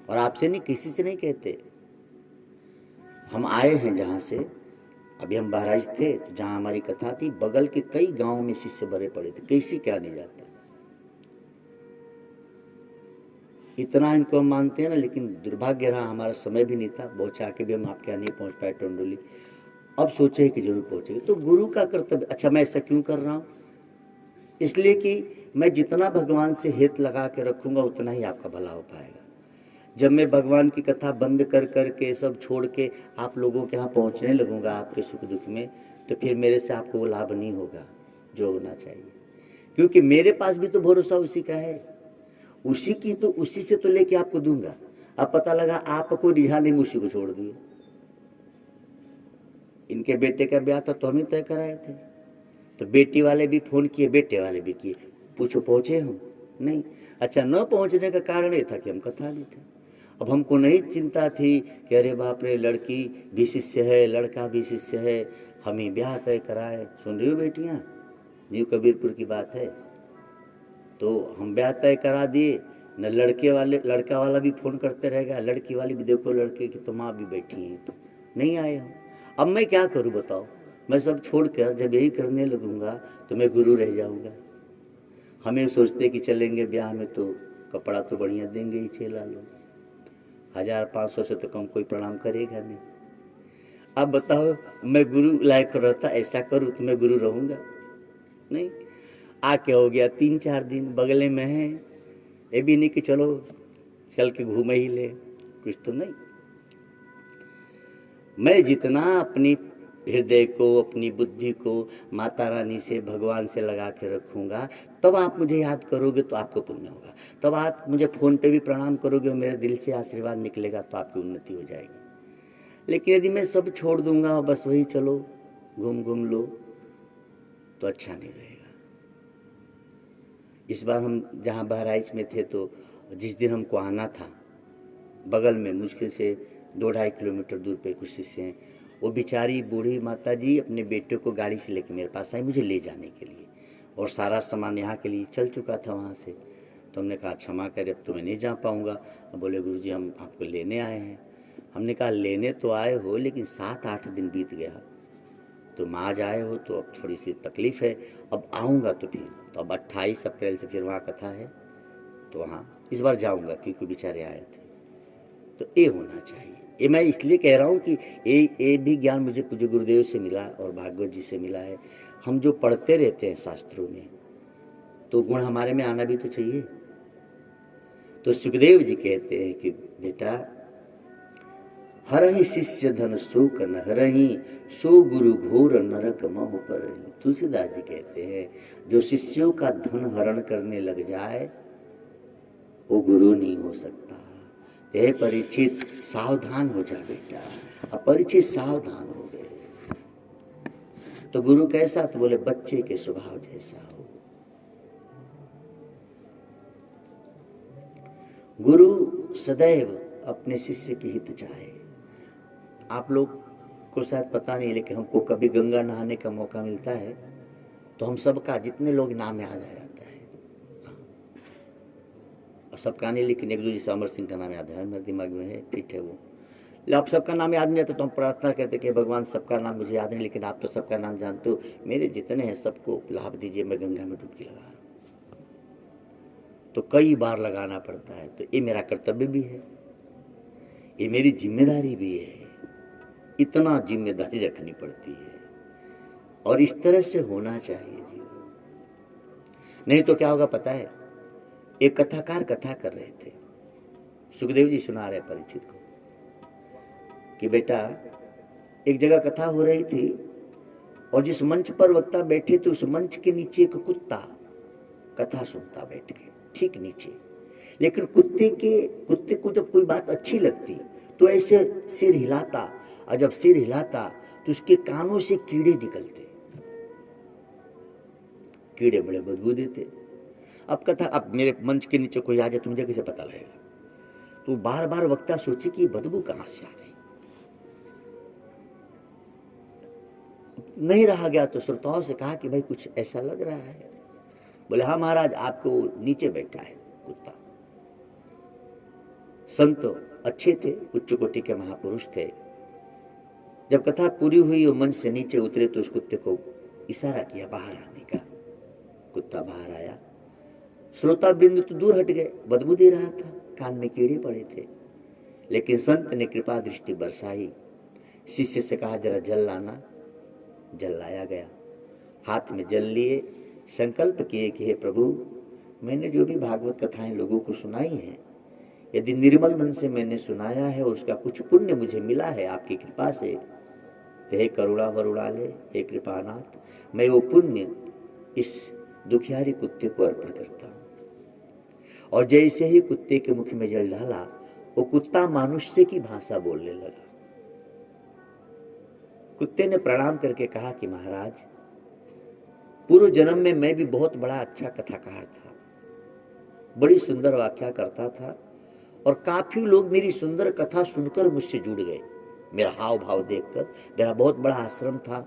और आपसे नहीं, किसी से नहीं कहते। हम आए हैं जहाँ से, अभी हम बहराइच थे तो जहाँ हमारी कथा थी, बगल के कई गांवों में शिष्य भरे पड़े थे, कैसी क्या नहीं जाता। इतना इनको हम मानते हैं ना, लेकिन दुर्भाग्य रहा हमारा समय भी नहीं था, बहुत आके भी हम आपके यहाँ नहीं पहुँच पाए टंडोली। अब सोचे कि जरूर पहुँचेंगे। तो गुरु का कर्तव्य, अच्छा मैं ऐसा क्यों कर रहा हूँ, इसलिए कि मैं जितना भगवान से हित लगा के रखूंगा उतना ही आपका भला हो पाएगा। जब मैं भगवान की कथा बंद कर करके सब छोड़ के आप लोगों के यहाँ पहुँचने लगूंगा आपके सुख दुख में, तो फिर मेरे से आपको वो लाभ नहीं होगा जो होना चाहिए। क्योंकि मेरे पास भी तो भरोसा उसी का है, उसी की तो, उसी से तो लेके आपको दूंगा। अब पता लगा आपको रिझा नहीं, उसी को छोड़ दिए। इनके बेटे का ब्याह था तो हम ही तय कराए थे, तो बेटी वाले भी फोन किए, बेटे वाले भी किए, पूछो पहुंचे हम, नहीं। अच्छा, न पहुंचने का कारण ये था कि हम कथा नहीं थे। अब हमको नहीं चिंता थी कि अरे बाप रे, लड़की भी शिष्य है, लड़का भी शिष्य है, हम ही ब्याह तय कराए। सुन रही हो बेटियां, न्यू कबीरपुर की बात है। तो हम ब्याह तय करा दिए, न लड़का वाला भी फोन करते रहेगा, लड़की वाली भी, देखो लड़के की तो माँ भी बैठी है, नहीं आए हम। अब मैं क्या करूं बताओ, मैं सब छोड़कर जब यही करने लगूंगा तो मैं गुरु रह जाऊंगा। हमें सोचते कि चलेंगे ब्याह में तो कपड़ा तो बढ़िया देंगे ही, चेला लोग 1500 से तो कम कोई प्रणाम करेगा नहीं। अब बताओ, मैं गुरु लायक रहता, ऐसा करूं तो मैं गुरु रहूंगा नहीं। आके हो गया 3-4 दिन, बगले में है, ये भी नहीं कि चलो चल के घूम ही ले, कुछ तो नहीं। मैं जितना अपनी हृदय को, अपनी बुद्धि को माता रानी से, भगवान से लगा के रखूंगा, तब आप मुझे याद करोगे तो आपको पुण्य होगा। तब आप मुझे फोन पे भी प्रणाम करोगे और मेरे दिल से आशीर्वाद निकलेगा तो आपकी उन्नति हो जाएगी। लेकिन यदि मैं सब छोड़ दूंगा, बस वही चलो घूम लो, तो अच्छा नहीं रहेगा। इस बार हम जहाँ बहराइच में थे, तो जिस दिन हमको आना था, बगल में मुश्किल से 2-2.5 किलोमीटर दूर पे कुछ शिष्य हैं, वो बेचारी बूढ़ी माता जी अपने बेटे को गाड़ी से लेके मेरे पास आई मुझे ले जाने के लिए, और सारा सामान यहाँ के लिए चल चुका था वहाँ से। तो हमने कहा क्षमा करें, अब तो मैं नहीं जा पाऊँगा। बोले गुरुजी हम आपको लेने आए हैं। हमने कहा लेने तो आए हो, लेकिन 7-8 दिन बीत गया, तुम आज आए हो तो अब थोड़ी सी तकलीफ है, अब आऊँगा तो फिर, तो अब 28 अप्रैल से फिर वहाँ कथा है, तो वहाँ इस बार जाऊँगा, क्योंकि बेचारे आए थे। तो ये होना चाहिए। ये मैं इसलिए कह रहा हूँ कि ये भी ज्ञान मुझे पूज्य गुरुदेव से मिला और भागवत जी से मिला है। हम जो पढ़ते रहते हैं शास्त्रों में, तो गुण हमारे में आना भी तो चाहिए। तो सुखदेव जी कहते हैं कि बेटा, हरहि शिष्य धन शोक न हरहि, सो गुरु घोर नरक महु परहि। तुलसीदास जी कहते हैं, जो शिष्यों का धन हरण करने लग जाए वो गुरु नहीं हो सकता। ते परीक्षित सावधान हो जा बेटा। अब परीक्षित सावधान हो गए तो गुरु कैसा, तो बोले बच्चे के स्वभाव जैसा हो। गुरु सदैव अपने शिष्य की हित चाहे। आप लोग को शायद पता नहीं, लेकिन हमको कभी गंगा नहाने का मौका मिलता है तो हम सबका, जितने लोग नाम याद आ जाता है, सबका नहीं, लेकिन एक दो जैसे अमर सिंह का नाम याद है, मेरे दिमाग में है, ठीक है वो। आप सबका नाम याद नहीं आता तो हम प्रार्थना करते कि भगवान सबका नाम मुझे याद नहीं, लेकिन आप तो सबका नाम जानते हो, मेरे जितने हैं सबको लाभ दीजिए, मैं गंगा में डुबकी लगा रहा हूँ। तो कई बार लगाना पड़ता है, तो ये मेरा कर्तव्य भी है, ये मेरी जिम्मेदारी भी है। इतना जिम्मेदारी रखनी पड़ती है, और इस तरह से होना चाहिए जीवन। नहीं तो क्या होगा पता है, एक कथाकार कथा कर रहे थे, सुखदेव जी सुना रहे परीक्षित को कि बेटा, एक जगह कथा हो रही थी और जिस मंच पर वक्ता बैठे थे उस मंच के नीचे एक कुत्ता कथा सुनता बैठ के, ठीक नीचे। लेकिन कुत्ते को जब कोई बात अच्छी लगती तो ऐसे सिर हिलाता, और जब सिर हिलाता तो उसके कानों से कीड़े निकलते, कीड़े बड़े बदबू देते। अब कथा, अब मेरे मंच के नीचे कोई आ जाए तो मुझे कैसे पता लगेगा? तो बार बार वक्ता सोचे कि बदबू कहां से आ रही। नहीं रहा गया तो श्रोताओं से कहा कि भाई कुछ ऐसा लग रहा है। बोले हाँ महाराज, आपको नीचे बैठा है कुत्ता। संत अच्छे थे, उच्च कोटि के महापुरुष थे। जब कथा पूरी हुई और मंच से नीचे उतरे तो उस कुत्ते को इशारा किया बाहर आने का। कुत्ता बाहर आया। श्रोता वृंद तो दूर हट गए, बदबू दे रहा था, कान में कीड़े पड़े थे। लेकिन संत ने कृपा दृष्टि बरसाई। शिष्य से कहा जरा जल लाना। जल लाया गया। हाथ में जल लिए, संकल्प किए कि हे प्रभु, मैंने जो भी भागवत कथाएं लोगों को सुनाई हैं, यदि निर्मल मन से मैंने सुनाया है और उसका कुछ पुण्य मुझे मिला है आपकी कृपा से, तो हे करुणा वरुणालय, हे कृपानाथ, मैं वो पुण्य इस दुखियारी कुत्ते को अर्पण करता हूं। और जैसे ही कुत्ते के मुख में जल डाला, वो कुत्ता मनुष्य की भाषा बोलने लगा। कुत्ते ने प्रणाम करके कहा कि महाराज, पूर्व जन्म में मैं भी बहुत बड़ा अच्छा कथाकार था, बड़ी सुंदर व्याख्या करता था और काफी लोग मेरी सुंदर कथा सुनकर मुझसे जुड़ गए। मेरा हाव भाव देखकर, मेरा बहुत बड़ा आश्रम था,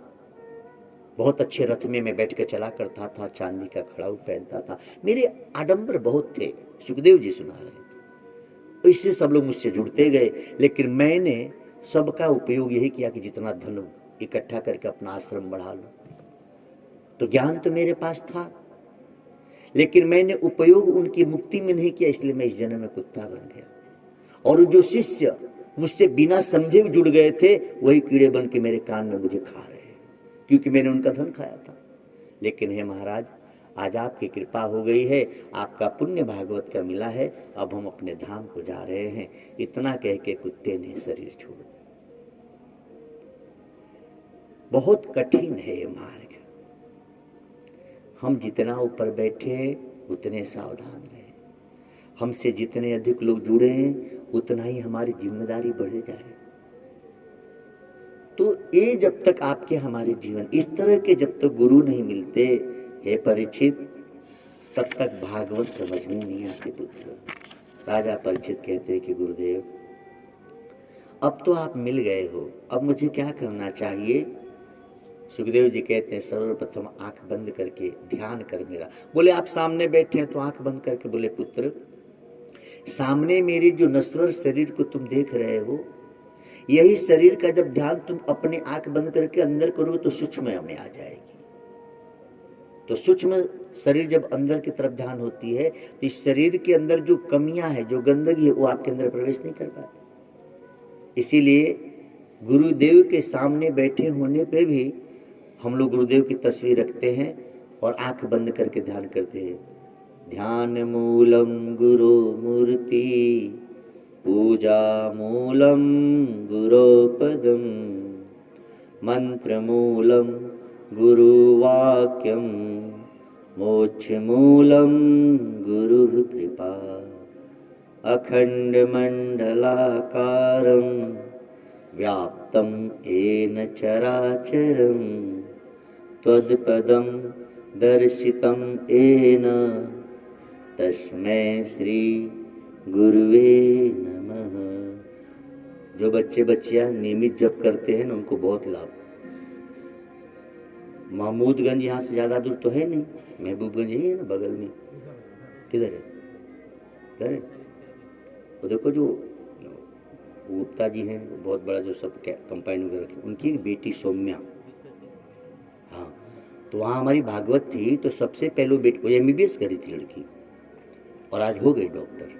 बहुत अच्छे रथ में मैं बैठ कर चला करता था, चांदी का खड़ाऊ पहनता था, मेरे आडंबर बहुत थे। सुखदेव जी सुना रहे। इससे सब लोग मुझसे जुड़ते गए, लेकिन मैंने सबका उपयोग यही किया कि जितना धन इकट्ठा करके अपना आश्रम बढ़ा लो। तो ज्ञान तो मेरे पास था, लेकिन मैंने उपयोग उनकी मुक्ति में नहीं किया, इसलिए मैं इस जन्म में कुत्ता बन गया। और जो शिष्य मुझसे बिना समझे जुड़ गए थे, वही कीड़े बन के मेरे कान में मुझे खा रहे हैं, क्योंकि मैंने उनका धन खाया था। लेकिन हे महाराज, आज आपकी कृपा हो गई है, आपका पुण्य भागवत का मिला है, अब हम अपने धाम को जा रहे हैं। इतना कह के कुत्ते ने शरीर छोड़ दिया। बहुत कठिन है ये मार्ग। हम जितना ऊपर बैठे उतने सावधान रहे। हमसे जितने अधिक लोग जुड़े उतना ही हमारी जिम्मेदारी बढ़ जाए। तो ये जब तक आपके हमारे जीवन इस तरह के जब तक गुरु नहीं मिलते, हे परीक्षित, तब तक भागवत समझ में नहीं आते पुत्र। राजा परीक्षित कहते हैं कि गुरुदेव, अब तो आप मिल गए हो, अब मुझे क्या करना चाहिए? सुखदेव जी कहते हैं सर्वप्रथम आंख बंद करके ध्यान कर मेरा। बोले आप सामने बैठे हैं तो आंख बंद करके बोले पुत्र, सामने मेरे जो नश्वर शरीर को तुम देख रहे हो, यही शरीर का जब ध्यान तुम अपने आंख बंद करके अंदर करोगे तो सूक्ष्म में आ जाएगी। तो सूक्ष्म शरीर जब अंदर की तरफ ध्यान होती है तो इस शरीर के अंदर जो कमियां है, जो गंदगी है, वो आपके अंदर प्रवेश नहीं कर पाती। इसीलिए गुरुदेव के सामने बैठे होने पे भी हम लोग गुरुदेव की तस्वीर रखते हैं और आंख बंद करके ध्यान करते हैं। ध्यान मूलम गुरु मूर्ति, पूजा मूलम गुरो पदम, मंत्र मूलम गुरु वाक्यम, मोक्ष मूलम गुरु कृपा, अखंड मंडलाकारं व्याप्तं येन चराचरं, त्वत्पदं दर्शितं येन, तस्मै श्री गुरुवे नमः। जो बच्चे बच्चियां नियमित जप करते हैं ना, उनको बहुत लाभ। महमूदगंज यहाँ से ज्यादा दूर तो है नहीं, महबूबगंज ही है ना बगल में। किधर है? इधर है। वो देखो जो गुप्ता जी हैं, बहुत बड़ा जो सब कंपाउंड वगैरह रखे, उनकी एक बेटी सौम्या, हाँ, तो वहाँ हमारी भागवत थी तो सबसे पहले बेटी MBBS करी थी लड़की, और आज हो गई डॉक्टर।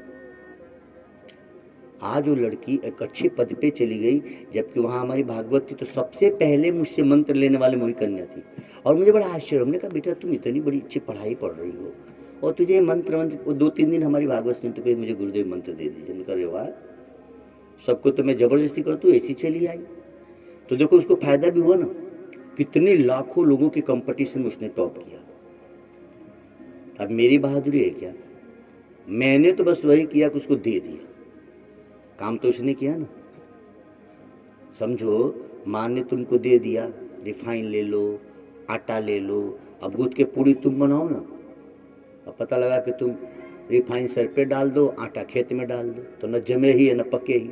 आज वो लड़की एक अच्छे पद पे चली गई, जबकि वहाँ हमारी भागवत थी तो सबसे पहले मुझसे मंत्र लेने वाले वही कन्या थी। और मुझे बड़ा आश्चर्य, हमने कहा बेटा तुम इतनी बड़ी अच्छी पढ़ाई पढ़ रही हो और तुझे मंत्र 2-3 दिन हमारी भागवत सुनी तो कहीं मुझे गुरुदेव मंत्र दे दीजिए। उनका वाह, सबको तो मैं जबरदस्ती कर तू ऐसी चली आई। तो देखो उसको फायदा भी हुआ ना, कितने लाखों लोगों के कंपटीशन में उसने टॉप किया। अब मेरी बहादुरी है क्या? मैंने तो बस वही किया कि उसको दे दिया, काम तो उसने किया ना। समझो, माँ ने तुमको दे दिया, रिफाइन ले लो, आटा ले लो, अब गूंथ के पूड़ी तुम बनाओ ना। अब पता लगा कि तुम रिफाइन सर पे डाल दो, आटा खेत में डाल दो, तो न जमे ही न पके ही।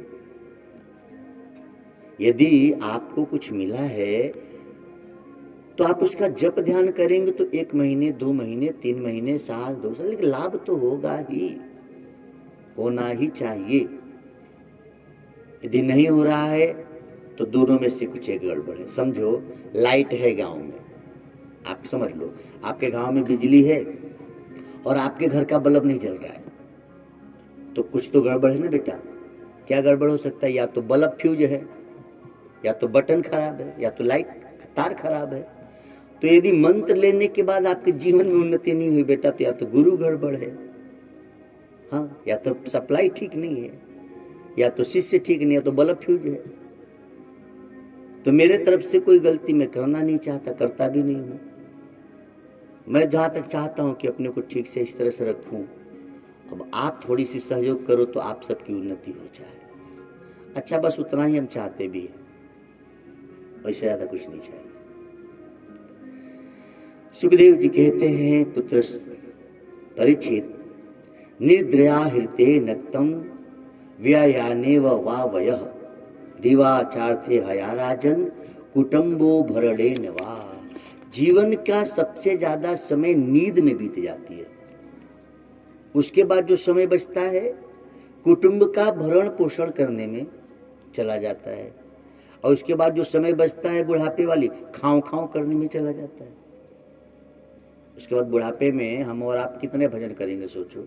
यदि आपको कुछ मिला है तो आप उसका जप ध्यान करेंगे तो 1 महीने, 2 महीने, 3 महीने, साल, 2 साल, लेकिन लाभ तो होगा ही, होना ही चाहिए। यदि नहीं हो रहा है तो दोनों में से कुछ एक गड़बड़ है। समझो लाइट है गांव में, आप समझ लो आपके गांव में बिजली है और आपके घर का बल्ब नहीं जल रहा है, तो कुछ तो गड़बड़ है ना बेटा। क्या गड़बड़ हो सकता है? या तो बल्ब फ्यूज है, या तो बटन खराब है, या तो लाइट तार खराब है। तो यदि मंत्र लेने के बाद आपके जीवन में उन्नति नहीं हुई बेटा, तो या तो गुरु गड़बड़ है, हाँ, या तो सप्लाई ठीक नहीं है, या तो शिष्य ठीक नहीं है, तो बल्ब फ्यूज है। तो मेरे तरफ से कोई गलती मैं करना नहीं चाहता, करता भी नहीं हूं। मैं जहां तक चाहता हूं कि अपने को ठीक से इस तरह से रखूं। अब आप थोड़ी सी सहयोग करो तो आप सबकी उन्नति हो जाए। अच्छा, बस उतना ही हम चाहते भी हैं, वैसे ज्यादा कुछ नहीं चाहिए। सुखदेव जी कहते हैं, पुत्र परीक्षित, निर्द्रया हृते नक्तम व्यायानेव वा वयः दिवाचार्थे हया राजन कुटुंबो भरणेन वा। जीवन का सबसे ज्यादा समय नींद में बीत जाती है। उसके बाद जो समय बचता है कुटुंब का भरण पोषण करने में चला जाता है, और उसके बाद जो समय बचता है बुढ़ापे वाली खाओ खाओ करने में चला जाता है। उसके बाद बुढ़ापे में हम और आप कितने भजन करेंगे सोचो।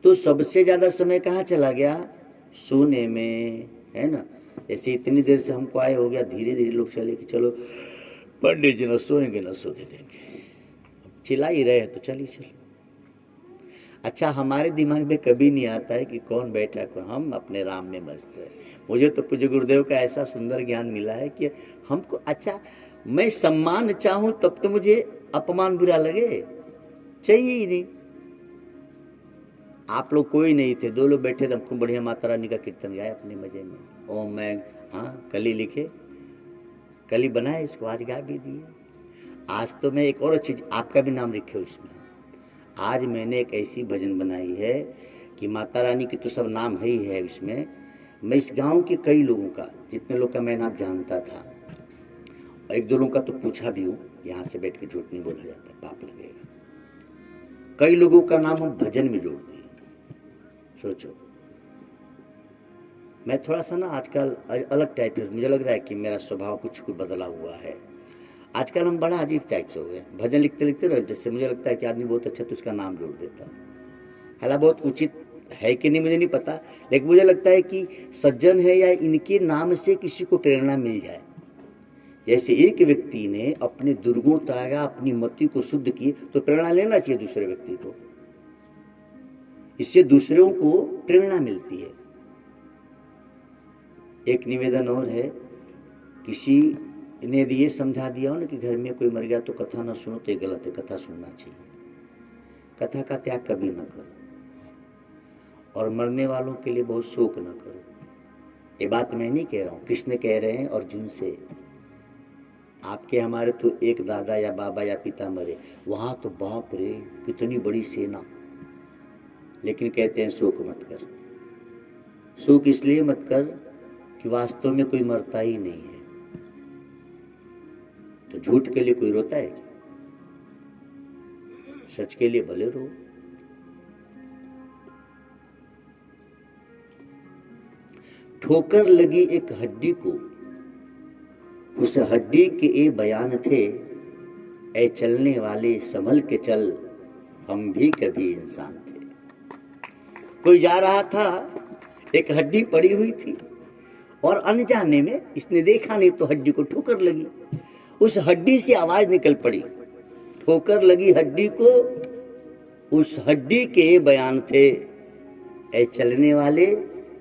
तो सबसे ज्यादा समय कहाँ चला गया? सोने में, है ना। ऐसे इतनी देर से हमको आए हो गया, धीरे धीरे लोग चले कि चलो पंडित जी न सोएंगे न सोने देंगे, चिल्ला ही रहे तो चलिए चलो। अच्छा, हमारे दिमाग में कभी नहीं आता है कि कौन बैठा कौन, हम अपने राम में मस्त है। मुझे तो पूज्य गुरुदेव का ऐसा सुंदर ज्ञान मिला है कि हमको, अच्छा मैं सम्मान चाहूं तब तो मुझे अपमान बुरा लगे, चाहिए ही नहीं। आप लोग कोई नहीं थे, 2 लोग बैठे थे, हमको बढ़िया माता रानी का कीर्तन गाया अपने मजे में। ओम मैं, हाँ, कली लिखे, कली बनाए, इसको आज गा भी दिए। आज तो मैं एक और चीज, आपका भी नाम लिखे हो इसमें। आज मैंने एक ऐसी भजन बनाई है कि माता रानी की तो सब नाम है ही है इसमें। मैं इस गांव के कई लोगों का, जितने लोग का मैं नाम जानता था, 1-2 लोगों का तो पूछा भी हूँ, यहाँ से बैठ के झूठ नहीं बोला जाता, पाप लगेगा। कई लोगों का नाम हम भजन में जोड़ दिए। सोचो, मैं थोड़ा सा ना आजकल अलग टाइप का, मुझे लग रहा है कि मेरा स्वभाव कुछ बदला हुआ है। आजकल हम बड़ा अजीब टाइप से हो गए, भजन लिखते लिखते रहो, जैसे मुझे लगता है कि आदमी बहुत अच्छा तो उसका नाम जोड़ देता। हालांकि बहुत उचित है कि नहीं मुझे नहीं पता, लेकिन मुझे लगता है कि सज्जन है या इनके नाम से किसी को प्रेरणा मिल जाए। जैसे एक व्यक्ति ने अपने दुर्गुण त्यागा, अपनी मति को शुद्ध किए, तो प्रेरणा लेना चाहिए दूसरे व्यक्ति को, इससे दूसरों को प्रेरणा मिलती है। एक निवेदन और है, किसी ने यदि ये समझा दिया हो ना कि घर में कोई मर गया तो कथा ना सुनो, तो ये गलत है, कथा सुनना चाहिए। कथा का त्याग कभी ना करो, और मरने वालों के लिए बहुत शोक ना करो। ये बात मैं नहीं कह रहा हूँ, कृष्ण कह रहे हैं अर्जुन से। आपके हमारे तो एक दादा या बाबा या पिता मरे, वहां तो बाप रे कितनी बड़ी सेना, लेकिन कहते हैं शोक मत कर। शोक इसलिए मत कर कि वास्तव में कोई मरता ही नहीं है। तो झूठ के लिए कोई रोता है क्या? सच के लिए भले रो। ठोकर लगी एक हड्डी को, उस हड्डी के ये बयान थे, ऐ चलने वाले संभल के चल, हम भी कभी इंसान थे। कोई जा रहा था, एक हड्डी पड़ी हुई थी, और अनजाने में इसने देखा नहीं तो हड्डी को ठोकर लगी। उस हड्डी से आवाज निकल पड़ी, ठोकर लगी हड्डी को, उस हड्डी के बयान थे, ऐ चलने वाले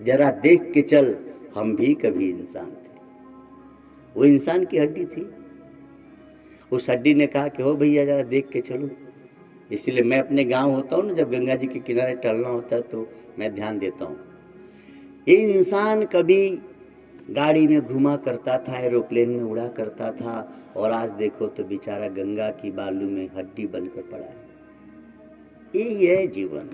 जरा देख के चल, हम भी कभी इंसान थे। वो इंसान की हड्डी थी। उस हड्डी ने कहा कि हो भैया जरा देख के चलो। इसलिए मैं अपने गांव होता हूँ ना, जब गंगा जी के किनारे टहलना होता है तो मैं ध्यान देता हूँ। ये इंसान कभी गाड़ी में घुमा करता था, एरोप्लेन में उड़ा करता था, और आज देखो तो बेचारा गंगा की बालू में हड्डी बनकर पड़ा है। यही है जीवन।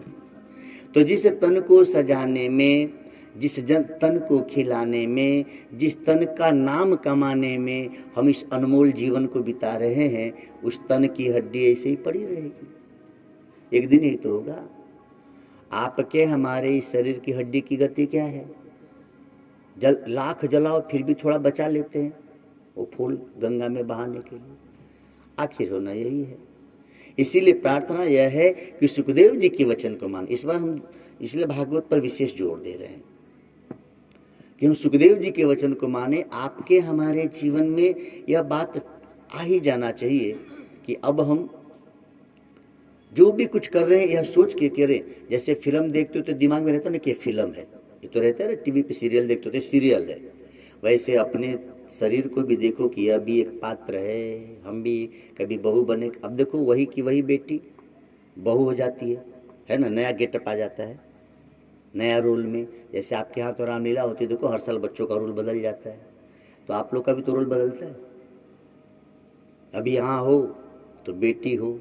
तो जिस तन को सजाने में, जिस तन को खिलाने में, जिस तन का नाम कमाने में हम इस अनमोल जीवन को बिता रहे हैं, उस तन की हड्डी ऐसे ही पड़ी रहेगी, एक दिन ही तो होगा। आपके हमारे इस शरीर की हड्डी की गति क्या है? लाख जलाओ फिर भी थोड़ा बचा लेते हैं वो फूल गंगा में बहाने के लिए। आखिर होना यही है। इसीलिए प्रार्थना यह है कि सुखदेव जी के वचन को मान। इस बार हम इसलिए भागवत पर विशेष जोर दे रहे हैं कि हम सुखदेव जी के वचन को माने। आपके हमारे जीवन में यह बात आ ही जाना चाहिए कि अब हम जो भी कुछ कर रहे हैं यह सोच के करें। जैसे फिल्म देखते हो तो दिमाग में रहता ना कि फिल्म है, ये तो रहता है ना, टीवी पे सीरियल देखते हो तो सीरियल है। वैसे अपने शरीर को भी देखो कि यह भी एक पात्र है, हम भी कभी बहू बने। अब देखो वही की वही बेटी बहू हो जाती है ना, नया गेटअप आ जाता है नया रोल में। जैसे आपके यहाँ तो रामलीला होती है, देखो हर साल बच्चों का रोल बदल जाता है, तो आप लोग का भी तो रोल बदलता है। अभी यहाँ हो तो बेटी हो,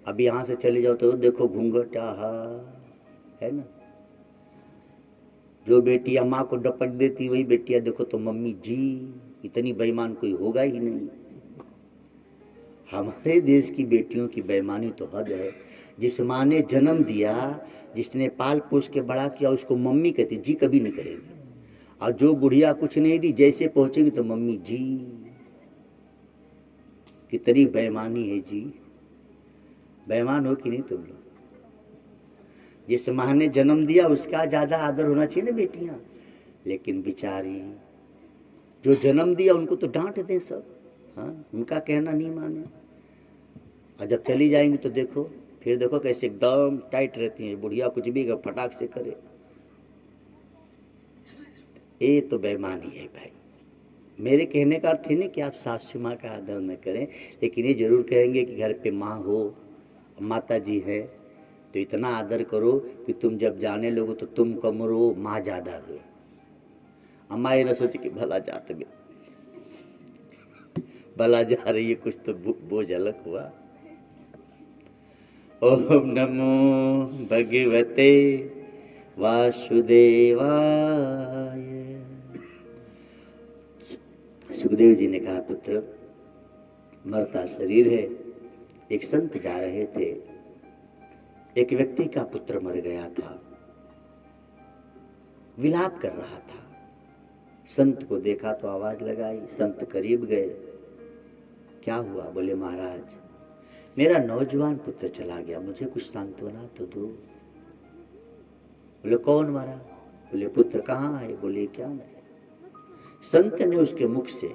अभी यहाँ से चले जाओ तो देखो घूंघट, है ना। जो बेटियां माँ को डपट देती वही बेटियां देखो तो मम्मी जी। इतनी बेईमान कोई होगा ही नहीं। हमारे देश की बेटियों की बेईमानी तो हद है। जिस माँ ने जन्म दिया, जिसने पाल पोस के बड़ा किया, उसको मम्मी कहती, जी कभी नहीं करेगी। और जो बुढ़िया कुछ नहीं दी, जैसे पहुंचेगी तो मम्मी जी। कितनी बेईमानी है जी। बेईमान हो कि नहीं तुम लोग? जिस माँ ने जन्म दिया उसका ज्यादा आदर होना चाहिए ना बेटियां। लेकिन बेचारी जो जन्म दिया उनको तो डांट दे सब, हाँ, उनका कहना नहीं माने। और जब चली जाएंगी तो देखो, फिर देखो कैसे एकदम टाइट रहती है बुढ़िया, कुछ भी फटाक से करे। ये तो बेईमानी है भाई। मेरे कहने का अर्थ है नहीं कि आप सासू माँ का आदर न करें, लेकिन ये जरूर कहेंगे कि घर पे माँ हो, माता जी है, तो इतना आदर करो कि तुम जब जाने लगो तो तुम कम रो, माँ ज्यादा रो। अम्मा ये न सोचे कि भला जाते में भला जा रही है, कुछ तो बोझ अलग हुआ। ओम नमो भगवते वासुदेवाय। सुखदेव जी ने कहा, पुत्र मरता शरीर है। एक संत जा रहे थे, एक व्यक्ति का पुत्र मर गया था, विलाप कर रहा था। संत को देखा तो आवाज लगाई, संत करीब गए। क्या हुआ? बोले महाराज मेरा नौजवान पुत्र चला गया, मुझे कुछ सांत्वना तो दो। बोले कौन मरा? बोले पुत्र कहाँ है? बोले क्या नहीं। संत ने उसके मुख से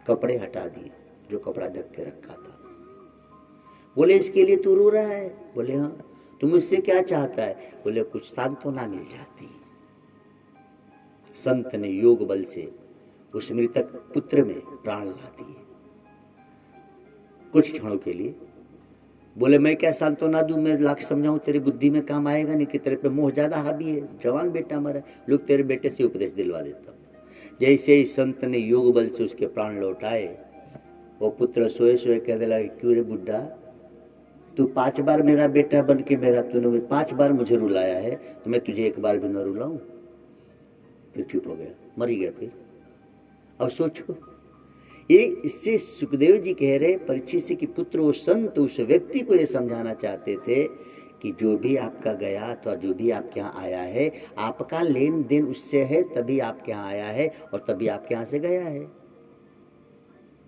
कपड़े हटा दिए, जो कपड़ा ढक के रखा था। बोले इसके लिए तू रो रहा है? बोले हाँ। तू मुझसे क्या चाहता है? बोले कुछ सांत्वना मिल जाती। संत ने योग बल से उस मृतक पुत्र में प्राण ला दिए कुछ क्षणों के लिए। बोले मैं क्या सांत्वना दूं, मैं लाख समझाऊं, तेरी बुद्धि में काम आएगा नहीं, कि तेरे पे मोह ज्यादा हावी है, जवान बेटा मरा, लोग तेरे बेटे से उपदेश दिलवा देता हूं। जैसे ही संत ने योग बल से उसके प्राण लौटाए, वो पुत्र सोए सोए कहने लगा, क्यों रे बुड्ढा, तू 5 बार मेरा बेटा बन के मेरा तूने 5 बार मुझे रुलाया है, तो मैं तुझे एक बार भी न रुलाऊं? फिर चुप हो गया, मर गया। फिर अब सोचो, ये इससे सुखदेव जी कह रहे परीक्षित से कि पुत्र वो संत उस व्यक्ति को ये समझाना चाहते थे कि जो भी आपका गया अथवा जो भी आपके यहाँ आया है, आपका लेन देन उससे है, तभी आपके यहाँ आया है और तभी आपके यहाँ से गया है।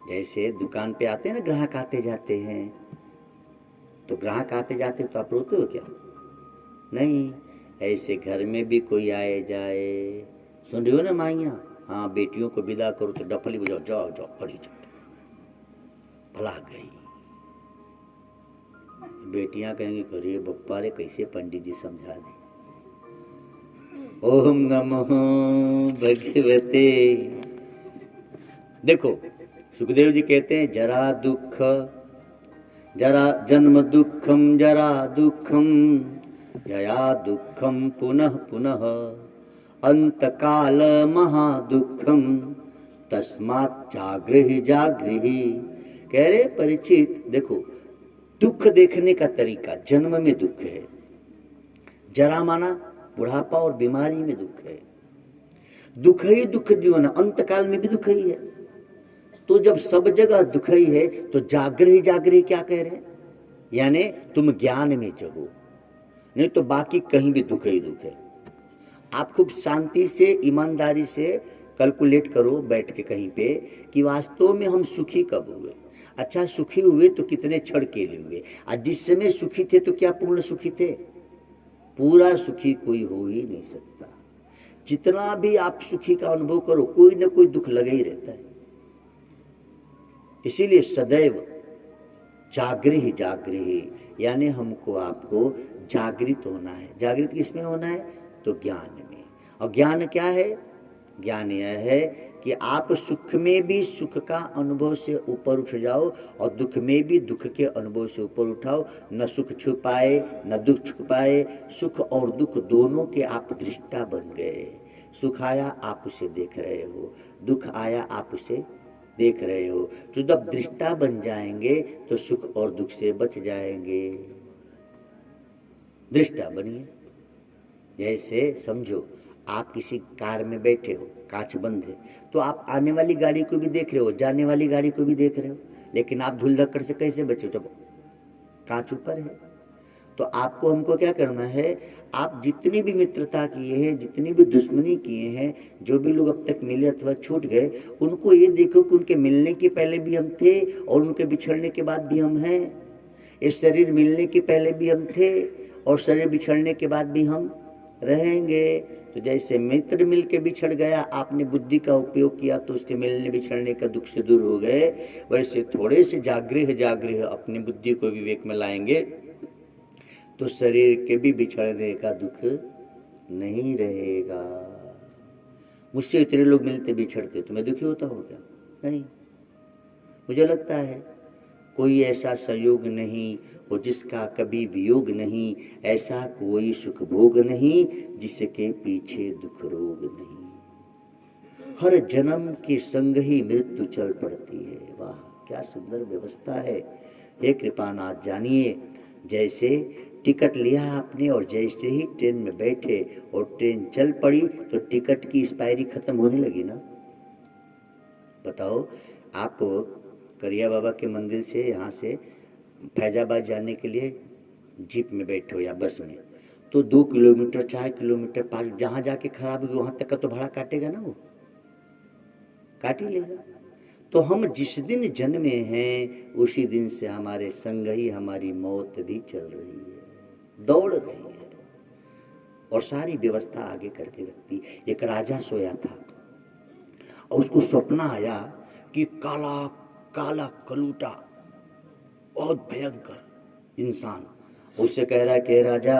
जैसे दुकान पे आते हैं ना, ग्राहक आते जाते हैं, तो ग्राहक आते जाते तो आप रोते हो क्या? नहीं। ऐसे घर में भी कोई आए जाए, सुन रही हो ना माइया, हाँ बेटियों को विदा करो तो डफली बजाओ, जाओ जाओ पड़ी जाओ, भला गई। बेटियां कहेंगी अरे बप्पा रे कैसे पंडित जी समझा दी। ओम नमो भगवते। देखो सुखदेव जी कहते हैं जरा दुख, जरा जन्म दुखम जरा दुखम जया दुखम पुनः पुनः अंतकाल महादुखम तस्मात् जागृहि जागृहि। कह रहे परिचित, देखो दुख देखने का तरीका, जन्म में दुख है, जरा माना बुढ़ापा और बीमारी में दुख है। दुख ही दुख जीवन, अंत काल में भी दुख ही है। तो जब सब जगह दुख ही है तो जागृह जागृह क्या कह रहे हैं, यानी तुम ज्ञान में जगो, नहीं तो बाकी कहीं भी दुख ही दुख है। आप खूब शांति से ईमानदारी से कैलकुलेट करो बैठ के कहीं पे कि वास्तव में हम सुखी कब हुए। अच्छा, सुखी हुए तो कितने क्षण के लिए हुए, आज जिस समय सुखी थे तो क्या पूर्ण सुखी थे? पूरा सुखी कोई हो ही नहीं सकता। जितना भी आप सुखी का अनुभव करो, कोई ना कोई दुख लगे ही रहता है। इसीलिए सदैव जागृह जागृह, यानी हमको आपको जागृत होना है। जागृत किसमें होना है? तो ज्ञान में। और ज्ञान क्या है? ज्ञान यह है कि आप सुख में भी सुख का अनुभव से ऊपर उठ जाओ और दुख में भी दुख के अनुभव से ऊपर उठाओ। न सुख छुपाए न दुख छुपाए, सुख और दुख दोनों के आप दृष्टा बन गए। सुख आया आप उसे देख रहे हो, दुख आया आप उसे देख रहे हो। तो जब दृष्टा बन जाएंगे तो सुख और दुख से बच जाएंगे। दृष्टा बनिए। जैसे समझो आप किसी कार में बैठे हो, कांच बंद है, तो आप आने वाली गाड़ी को भी देख रहे हो, जाने वाली गाड़ी को भी देख रहे हो, लेकिन आप धूल धक्कड़ से कैसे बचे जब कांच ऊपर है? तो आपको हमको क्या करना है, आप जितनी भी मित्रता किए हैं, जितनी भी दुश्मनी किए हैं, जो भी लोग अब तक मिले अथवा छूट गए, उनको ये देखो कि उनके मिलने के पहले भी हम थे और उनके बिछड़ने के बाद भी हम हैं। इस शरीर मिलने के पहले भी हम थे और शरीर बिछड़ने के बाद भी हम रहेंगे। तो जैसे मित्र मिल के बिछड़ गया, आपने बुद्धि का उपयोग किया तो उसके मिलने बिछड़ने का दुख से दूर हो गए, वैसे थोड़े से जागृह जागृह अपनी बुद्धि को विवेक में लाएंगे तो शरीर के भी बिछड़ने का दुख नहीं रहेगा। मुझसे इतने लोग मिलते बिछड़ते तो मैं दुखी होता हूँ क्या? नहीं। मुझे लगता है कोई ऐसा संयोग नहीं हो जिसका कभी वियोग नहीं, ऐसा कोई सुख भोग नहीं जिसके पीछे दुख रोग नहीं। हर जन्म के संग ही मृत्यु चल पड़ती है। वाह, क्या सुंदर व्यवस्था है। हे कृपानाथ, जानिए जैसे टिकट लिया आपने और जैसे ही ट्रेन में बैठे और ट्रेन चल पड़ी तो टिकट की एक्सपायरी खत्म होने लगी ना। बताओ, आप करिया बाबा के मंदिर से यहाँ से फैजाबाद जाने के लिए जीप में बैठो या बस में, तो 2 किलोमीटर 4 किलोमीटर पार जहाँ जाके खराब होगी वहाँ तक का तो भाड़ा काटेगा ना, वो काट ही लेगा। तो हम जिस दिन जन्मे हैं उसी दिन से हमारे संग ही हमारी मौत भी चल रही है, दौड़ रही है और सारी व्यवस्था आगे करके रखती। एक राजा सोया था और उसको सपना आया कि काला काला कलूटा बहुत भयंकर इंसान उससे कह रहा है कि राजा,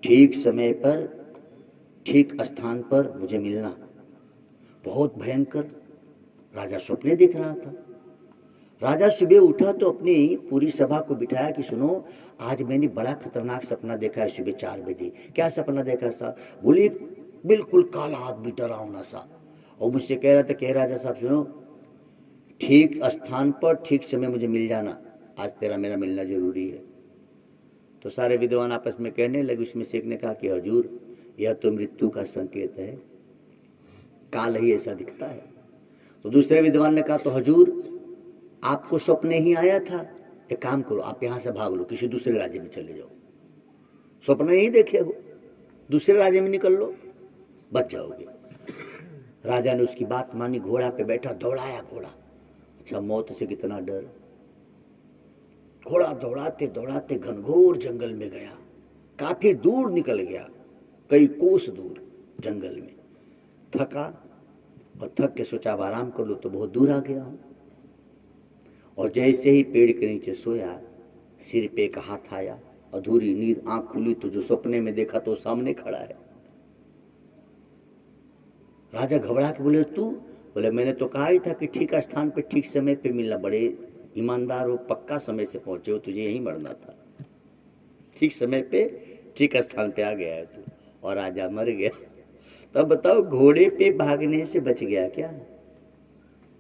ठीक समय पर ठीक स्थान पर मुझे मिलना। बहुत भयंकर राजा सपने देख रहा था। राजा सुबह उठा तो अपनी पूरी सभा को बिठाया कि सुनो, आज मैंने बड़ा खतरनाक सपना देखा है सुबह 4 बजे। क्या सपना देखा साहब? बोले बिल्कुल काला आदमी डरावना सा, और मुझसे कह रहा था कि राजा साहब सुनो, ठीक स्थान पर ठीक समय मुझे मिल जाना, आज तेरा मेरा मिलना जरूरी है। तो सारे विद्वान आपस में कहने लगे। उसमें से एक ने कहा कि हुजूर, यह तो मृत्यु का संकेत है, काल ही ऐसा दिखता है। तो दूसरे विद्वान ने कहा तो हुजूर, आपको स्वप्न ही आया था, एक काम करो, आप यहां से भाग लो, किसी दूसरे राज्य में चले जाओ, स्वप्न ही देखे हो, दूसरे राज्य में निकल लो, बच जाओगे। राजा ने उसकी बात मानी, घोड़ा पे बैठा, दौड़ाया घोड़ा। अच्छा, मौत से कितना डर। घोड़ा दौड़ाते दौड़ाते घनघोर जंगल में गया, काफी दूर निकल गया, कई कोस दूर जंगल में। थका और थक के सोचा अब आराम कर लो, तो बहुत दूर आ गया हूं। और जैसे ही पेड़ के नीचे सोया, सिर पे एक हाथ आया, अधूरी नींद, आंख खुली तो जो सपने में देखा तो सामने खड़ा है। राजा घबरा के बोले तू? बोले मैंने तो कहा ही था कि ठीक स्थान पे ठीक समय पे मिलना। बड़े ईमानदार हो, पक्का समय से पहुंचे हो, तुझे यही मरना था। ठीक समय पे ठीक स्थान पे आ गया है तू, और राजा मर गया। तब बताओ, घोड़े पे भागने से बच गया क्या?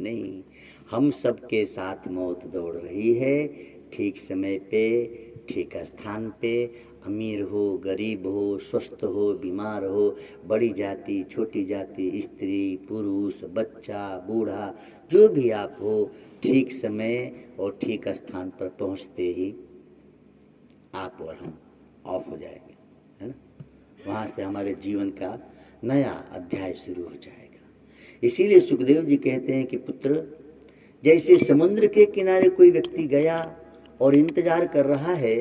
नहीं, हम सबके साथ मौत दौड़ रही है। ठीक समय पे ठीक स्थान पे, अमीर हो गरीब हो, स्वस्थ हो बीमार हो, बड़ी जाति छोटी जाति, स्त्री पुरुष बच्चा बूढ़ा, जो भी आप हो, ठीक समय और ठीक स्थान पर पहुंचते ही आप और हम ऑफ हो जाएंगे, है ना। वहाँ से हमारे जीवन का नया अध्याय शुरू हो जाएगा। इसीलिए सुखदेव जी कहते हैं कि पुत्र, जैसे समुद्र के किनारे कोई व्यक्ति गया और इंतजार कर रहा है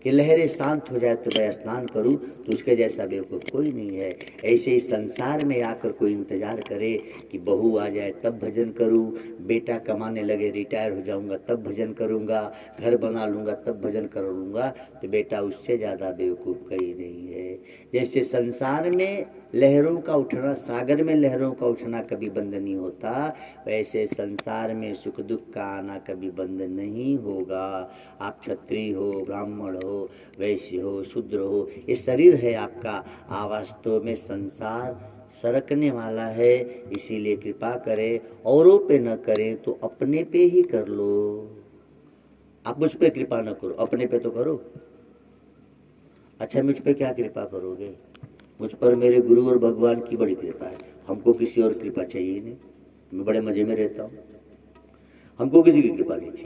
कि लहरें शांत हो जाए तो मैं स्नान करूं, तो उसके जैसा बेवकूफ कोई नहीं है। ऐसे ही संसार में आकर कोई इंतजार करे कि बहू आ जाए तब भजन करूं, बेटा कमाने लगे रिटायर हो जाऊंगा तब भजन करूंगा, घर बना लूंगा तब भजन कर लूंगा, तो बेटा उससे ज़्यादा बेवकूफ़ कहीं नहीं है। जैसे संसार में लहरों का उठना, सागर में लहरों का उठना कभी बंद नहीं होता, वैसे संसार में सुख दुख का आना कभी बंद नहीं होगा। आप क्षत्रिय हो, ब्राह्मण हो, वैश्य हो, शूद्र हो, ये शरीर है आपका, वास्तव में संसार सरकने वाला है। इसीलिए कृपा करें, औरों पे न करें तो अपने पे ही कर लो। आप मुझ पे कृपा न करो, अपने पे तो करो। अच्छा, मुझ पे क्या कृपा करोगे? मुझ पर मेरे गुरु और भगवान की बड़ी कृपा है, हमको किसी और कृपा चाहिए नहीं, मैं बड़े मजे में रहता हूँ, हमको किसी की कृपा नहीं चाहिए।